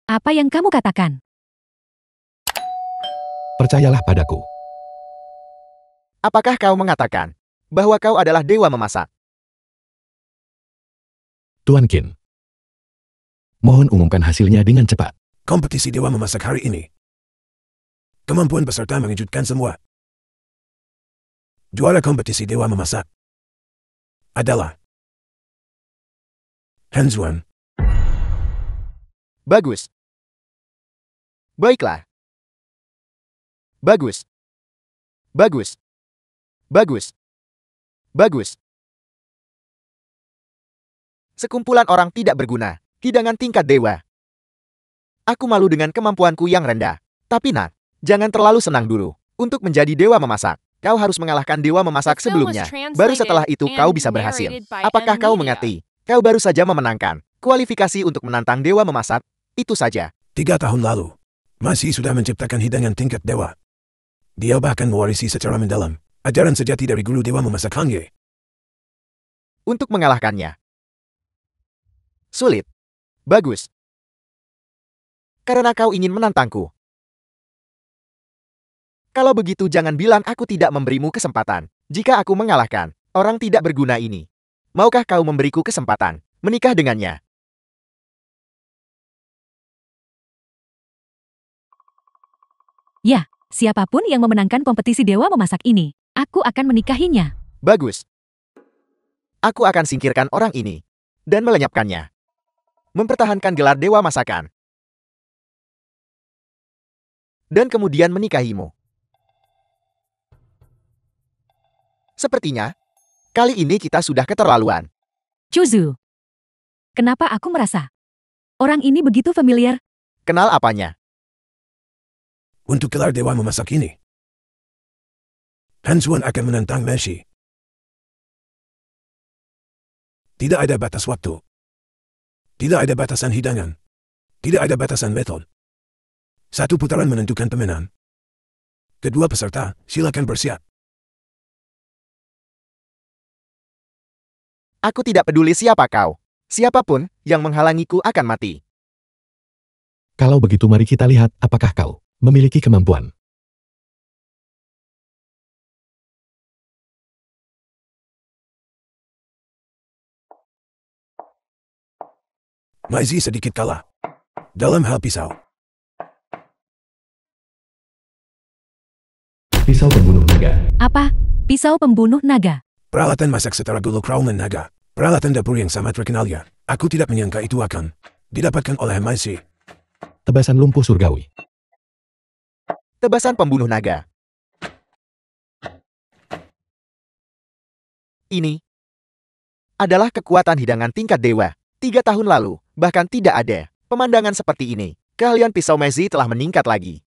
Apa yang kamu katakan? Percayalah padaku. Apakah kau mengatakan bahwa kau adalah dewa memasak? Tuan Qin. Mohon umumkan hasilnya dengan cepat. Kompetisi dewa memasak hari ini Kemampuan peserta mengejutkan semua. Juara kompetisi Dewa Memasak adalah Hanzuan. Bagus. Baiklah. Bagus. Bagus. Bagus. Bagus. Sekumpulan orang tidak berguna. Hidangan tingkat dewa. Aku malu dengan kemampuanku yang rendah. Tapi Nat, jangan terlalu senang dulu. Untuk menjadi dewa memasak, kau harus mengalahkan dewa memasak The film was sebelumnya. translated Baru setelah itu kau and bisa berhasil. narrated by Apakah kau N-Media. mengerti? Kau baru saja memenangkan kualifikasi untuk menantang dewa memasak. Itu saja. 3 tahun lalu, Masih sudah menciptakan hidangan tingkat dewa. Dia bahkan mewarisi secara mendalam ajaran sejati dari guru dewa memasak Hang Ye. Untuk mengalahkannya. Sulit. Bagus. Karena kau ingin menantangku. Kalau begitu jangan bilang aku tidak memberimu kesempatan. Jika aku mengalahkan orang tidak berguna ini, maukah kau memberiku kesempatan menikah dengannya? Ya, siapapun yang memenangkan kompetisi dewa memasak ini, aku akan menikahinya. Bagus. Aku akan singkirkan orang ini dan melenyapkannya. Mempertahankan gelar dewa masakan. Dan kemudian menikahimu. Sepertinya, kali ini kita sudah keterlaluan. Chuzu. Kenapa aku merasa orang ini begitu familiar? Kenal apanya? Untuk gelar dewa memasak ini, Hanzuan akan menantang Meshi. Tidak ada batas waktu. Tidak ada batasan hidangan. Tidak ada batasan metode. 1 putaran menentukan pemenang. Kedua peserta, silakan bersiap. Aku tidak peduli siapa kau. Siapapun yang menghalangiku akan mati. Kalau begitu mari kita lihat apakah kau memiliki kemampuan. Maizi sedikit kalah. Dalam hal pisau. Pisau pembunuh naga. Apa? Pisau pembunuh naga. Peralatan masak setara golok Rauman naga. Peralatan dapur yang sangat terkenal ya. Aku tidak menyangka itu akan didapatkan oleh Maizi. Tebasan lumpuh surgawi. Tebasan pembunuh naga. Ini adalah kekuatan hidangan tingkat dewa. 3 tahun lalu, bahkan tidak ada pemandangan seperti ini. Keahlian pisau Maizi telah meningkat lagi.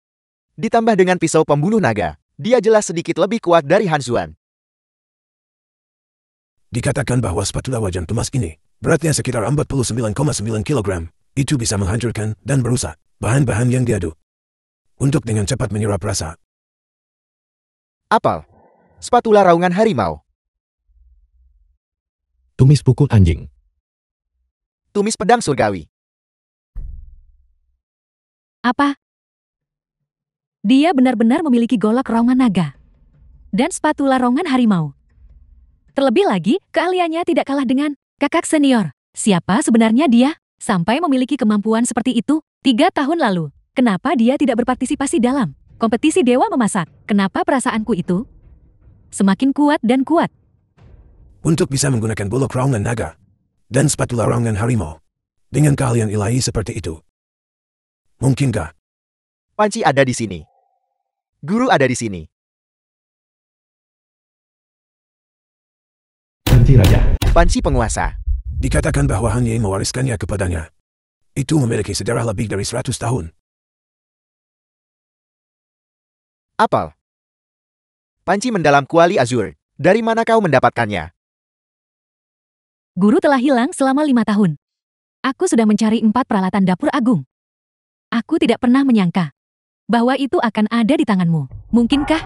Ditambah dengan pisau pembunuh naga, dia jelas sedikit lebih kuat dari Hanzuan. Dikatakan bahwa spatula wajan tumas ini beratnya sekitar 49,9 kg. Itu bisa menghancurkan dan merusak bahan-bahan yang diaduk untuk dengan cepat menyerap rasa. Apel. Spatula raungan harimau. Tumis pukul anjing. Tumis pedang surgawi. Apa? Dia benar-benar memiliki golok raungan naga. Dan spatula raungan harimau. Terlebih lagi, keahliannya tidak kalah dengan kakak senior. Siapa sebenarnya dia? Sampai memiliki kemampuan seperti itu 3 tahun lalu. Kenapa dia tidak berpartisipasi dalam kompetisi dewa memasak? Kenapa perasaanku itu semakin kuat dan kuat? Untuk bisa menggunakan golok raungan naga dan spatula raungan harimau dengan keahlian ilahi seperti itu. Mungkinkah? Panci ada di sini. Guru ada di sini. Panci raja. Panci penguasa. Dikatakan bahwa Han Ye mewariskannya kepadanya. Itu memiliki sejarah lebih dari 100 tahun. Apel. Panci mendalam kuali azur. Dari mana kau mendapatkannya? Guru telah hilang selama 5 tahun. Aku sudah mencari 4 peralatan dapur agung. Aku tidak pernah menyangka bahwa itu akan ada di tanganmu. Mungkinkah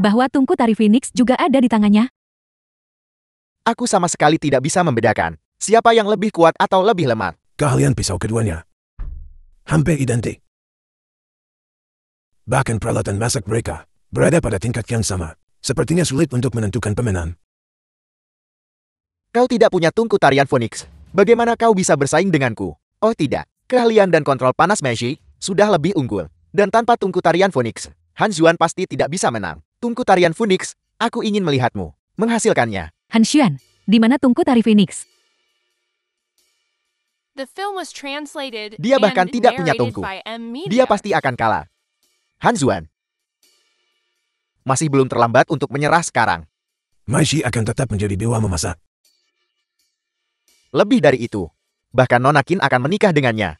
bahwa tungku tari Phoenix juga ada di tangannya? Aku sama sekali tidak bisa membedakan siapa yang lebih kuat atau lebih lemah. Keahlian pisau keduanya hampir identik. Bahkan peralatan masak mereka berada pada tingkat yang sama. Sepertinya sulit untuk menentukan pemenang. Kau tidak punya tungku tarian Phoenix. Bagaimana kau bisa bersaing denganku? Oh tidak, keahlian dan kontrol panas Meshi sudah lebih unggul. Dan tanpa tungku tarian Phoenix, Han Xuan pasti tidak bisa menang. Tungku tarian Phoenix, aku ingin melihatmu menghasilkannya. Han Xuan, di mana tungku tari Phoenix? The film was translated Dia bahkan and tidak punya narrated tungku. by M Media. Dia pasti akan kalah. Han Xuan. Masih belum terlambat untuk menyerah sekarang. Mai Shi akan tetap menjadi dewa memasak. Lebih dari itu, bahkan Nona Qin akan menikah dengannya.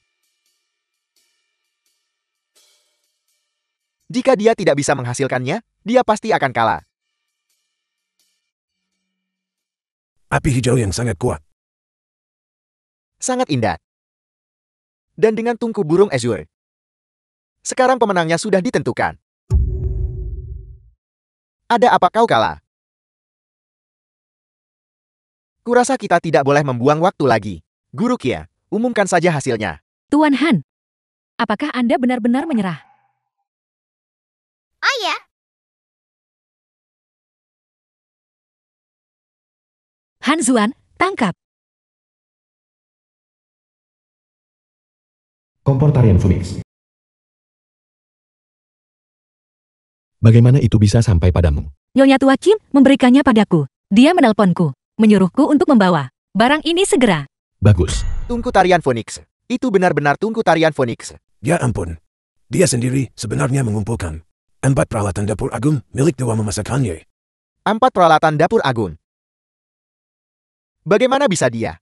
Jika dia tidak bisa menghasilkannya, dia pasti akan kalah. Api hijau yang sangat kuat. Sangat indah. Dan dengan tungku burung Azure. Sekarang pemenangnya sudah ditentukan. Ada apa kau kalah? Kurasa kita tidak boleh membuang waktu lagi. Guru Kia, umumkan saja hasilnya. Tuan Han, apakah Anda benar-benar menyerah? Ayah, Han Xuan, tangkap. Kompor tarian Phoenix. Bagaimana itu bisa sampai padamu? Nyonya Tua Kim memberikannya padaku. Dia menelponku, menyuruhku untuk membawa barang ini segera. Bagus. Tungku tarian Phoenix. Itu benar-benar tungku tarian Phoenix. Ya ampun. Dia sendiri sebenarnya mengumpulkan 4 peralatan dapur agung milik dewa memasak Hanye. 4 peralatan dapur agung. Bagaimana bisa dia?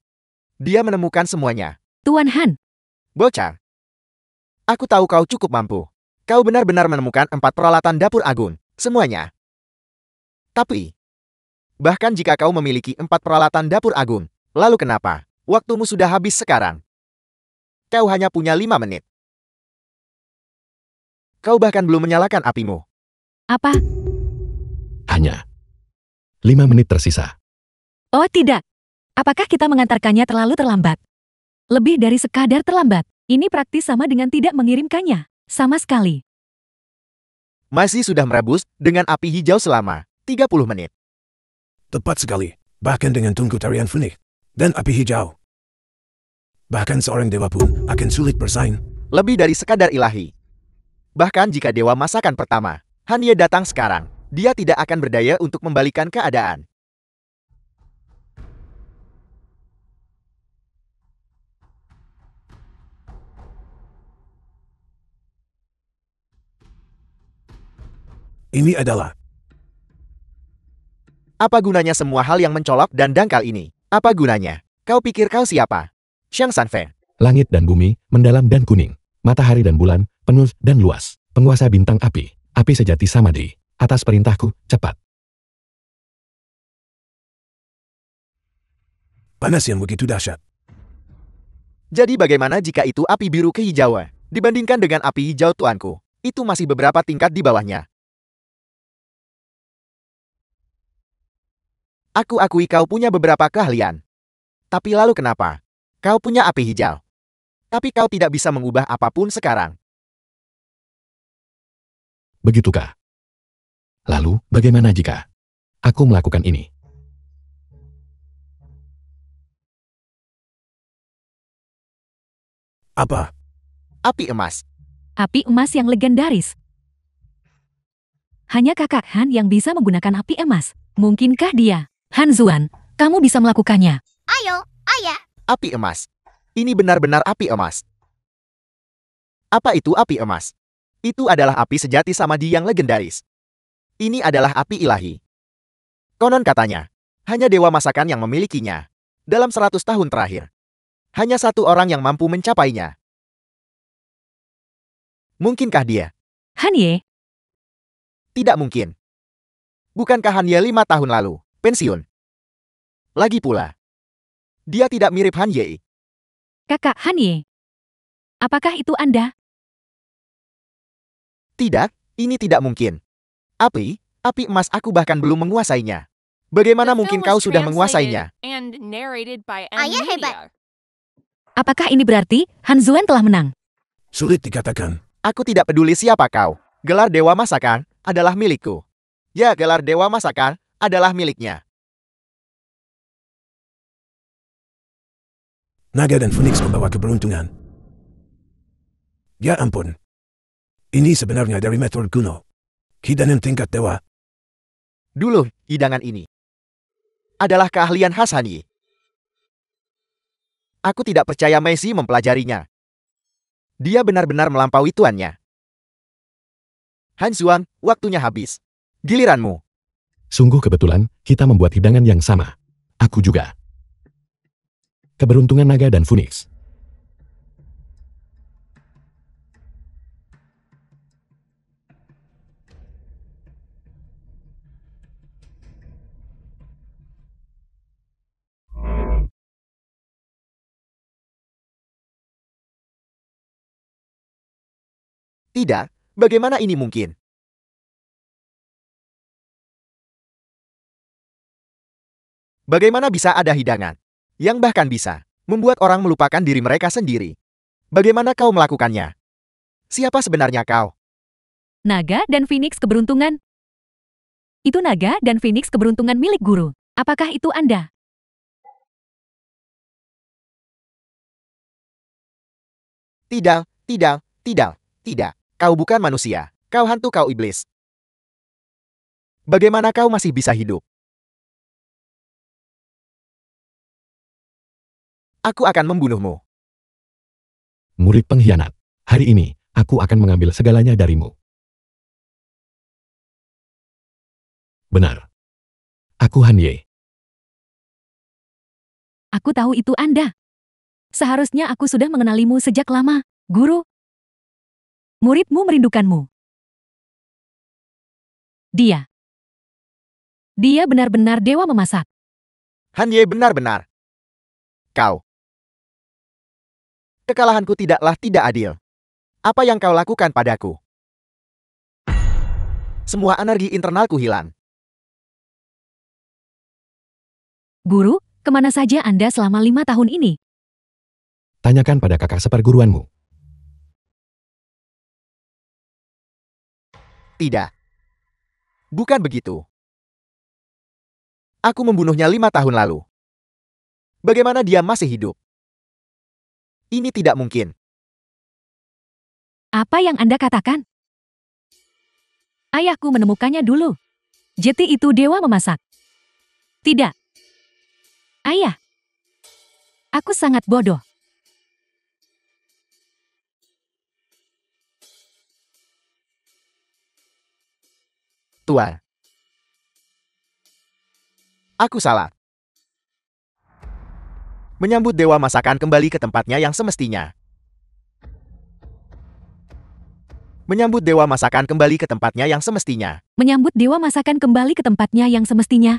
Dia menemukan semuanya. Tuan Han, Bocah. Aku tahu kau cukup mampu. Kau benar-benar menemukan 4 peralatan dapur agung. Semuanya. Tapi, bahkan jika kau memiliki 4 peralatan dapur agung, lalu kenapa? Waktumu sudah habis sekarang. Kau hanya punya 5 menit. Kau bahkan belum menyalakan apimu. apa? Hanya 5 menit tersisa. Oh tidak. Apakah kita mengantarkannya terlalu terlambat? Lebih dari sekadar terlambat. Ini praktis sama dengan tidak mengirimkannya. Sama sekali. Masih sudah merebus dengan api hijau selama 30 menit. Tepat sekali. Bahkan dengan tungku tarian Phoenix dan api hijau. Bahkan seorang dewa pun akan sulit bersaing. Lebih dari sekadar ilahi. Bahkan jika dewa masakan pertama, Hanye datang sekarang, dia tidak akan berdaya untuk membalikan keadaan. Ini adalah Apa gunanya semua hal yang mencolok dan dangkal ini? Apa gunanya? Kau pikir kau siapa? Xiang Sanfei. Langit dan bumi, mendalam dan kuning. Matahari dan bulan, penuh dan luas. Penguasa bintang api. Api sejati Samadhi. Atas perintahku, cepat. panas yang begitu dahsyat. Jadi bagaimana jika itu api biru kehijauan? Dibandingkan dengan api hijau tuanku, itu masih beberapa tingkat di bawahnya. Aku akui kau punya beberapa keahlian. Tapi lalu kenapa? Kau punya api hijau. Tapi kau tidak bisa mengubah apapun sekarang. Begitukah? Lalu, bagaimana jika aku melakukan ini? Apa? Api emas. Api emas yang legendaris. Hanya kakak Han yang bisa menggunakan api emas. Mungkinkah dia? Han Xuan, kamu bisa melakukannya. Ayo, ayah. Api emas. Ini benar-benar api emas. Apa itu api emas? Itu adalah api sejati Samadhi yang legendaris. Ini adalah api ilahi. Konon katanya, hanya dewa masakan yang memilikinya. Dalam 100 tahun terakhir. Hanya satu orang yang mampu mencapainya. Mungkinkah dia? Han Ye, Tidak mungkin. Bukankah Hanye 5 tahun lalu pensiun? Lagi pula, dia tidak mirip Han Ye. kakak Han Ye. Apakah itu Anda? Tidak, ini tidak mungkin. Api emas aku bahkan belum menguasainya. Bagaimana The mungkin film kau was sudah menguasainya? translated and narrated by M Ayah Media. hebat. Apakah ini berarti Han Xuan telah menang? Sulit dikatakan. Aku tidak peduli siapa kau. Gelar Dewa Masakan adalah milikku. Ya, gelar Dewa Masakan adalah miliknya. Naga dan Phoenix membawa keberuntungan. Ya ampun. Ini sebenarnya dari metode kuno. Hidangan tingkat dewa. Dulu, hidangan ini adalah keahlian khas Han Yi. Aku tidak percaya Messi mempelajarinya. Dia benar-benar melampaui tuannya. Han Xuan, waktunya habis. Giliranmu. Sungguh kebetulan, kita membuat hidangan yang sama. Aku juga. Keberuntungan naga dan Phoenix. Tidak, bagaimana ini mungkin? Bagaimana bisa ada hidangan yang bahkan bisa membuat orang melupakan diri mereka sendiri? Bagaimana kau melakukannya? Siapa sebenarnya kau? Naga dan Phoenix keberuntungan. Itu naga dan Phoenix keberuntungan milik guru. Apakah itu Anda? Tidak, tidak, tidak, tidak. Kau bukan manusia. Kau hantu, kau iblis. Bagaimana kau masih bisa hidup? Aku akan membunuhmu. Murid pengkhianat. Hari ini, aku akan mengambil segalanya darimu. Benar. Aku Han Ye. Aku tahu itu Anda. Seharusnya aku sudah mengenalimu sejak lama, guru. Muridmu merindukanmu. Dia benar-benar dewa memasak. Han Ye benar-benar. Kau. Kekalahanku tidaklah tidak adil. Apa yang kau lakukan padaku? Semua energi internalku hilang. Guru, kemana saja Anda selama 5 tahun ini? Tanyakan pada kakak seperguruanmu. Tidak. Bukan begitu. Aku membunuhnya 5 tahun lalu. Bagaimana dia masih hidup? Ini tidak mungkin. Apa yang Anda katakan? Ayahku menemukannya dulu. Jeti itu dewa memasak. Tidak. Ayah. Aku sangat bodoh. Tuan. Aku salah. Menyambut dewa masakan kembali ke tempatnya yang semestinya. Menyambut dewa masakan kembali ke tempatnya yang semestinya. Menyambut dewa masakan kembali ke tempatnya yang semestinya.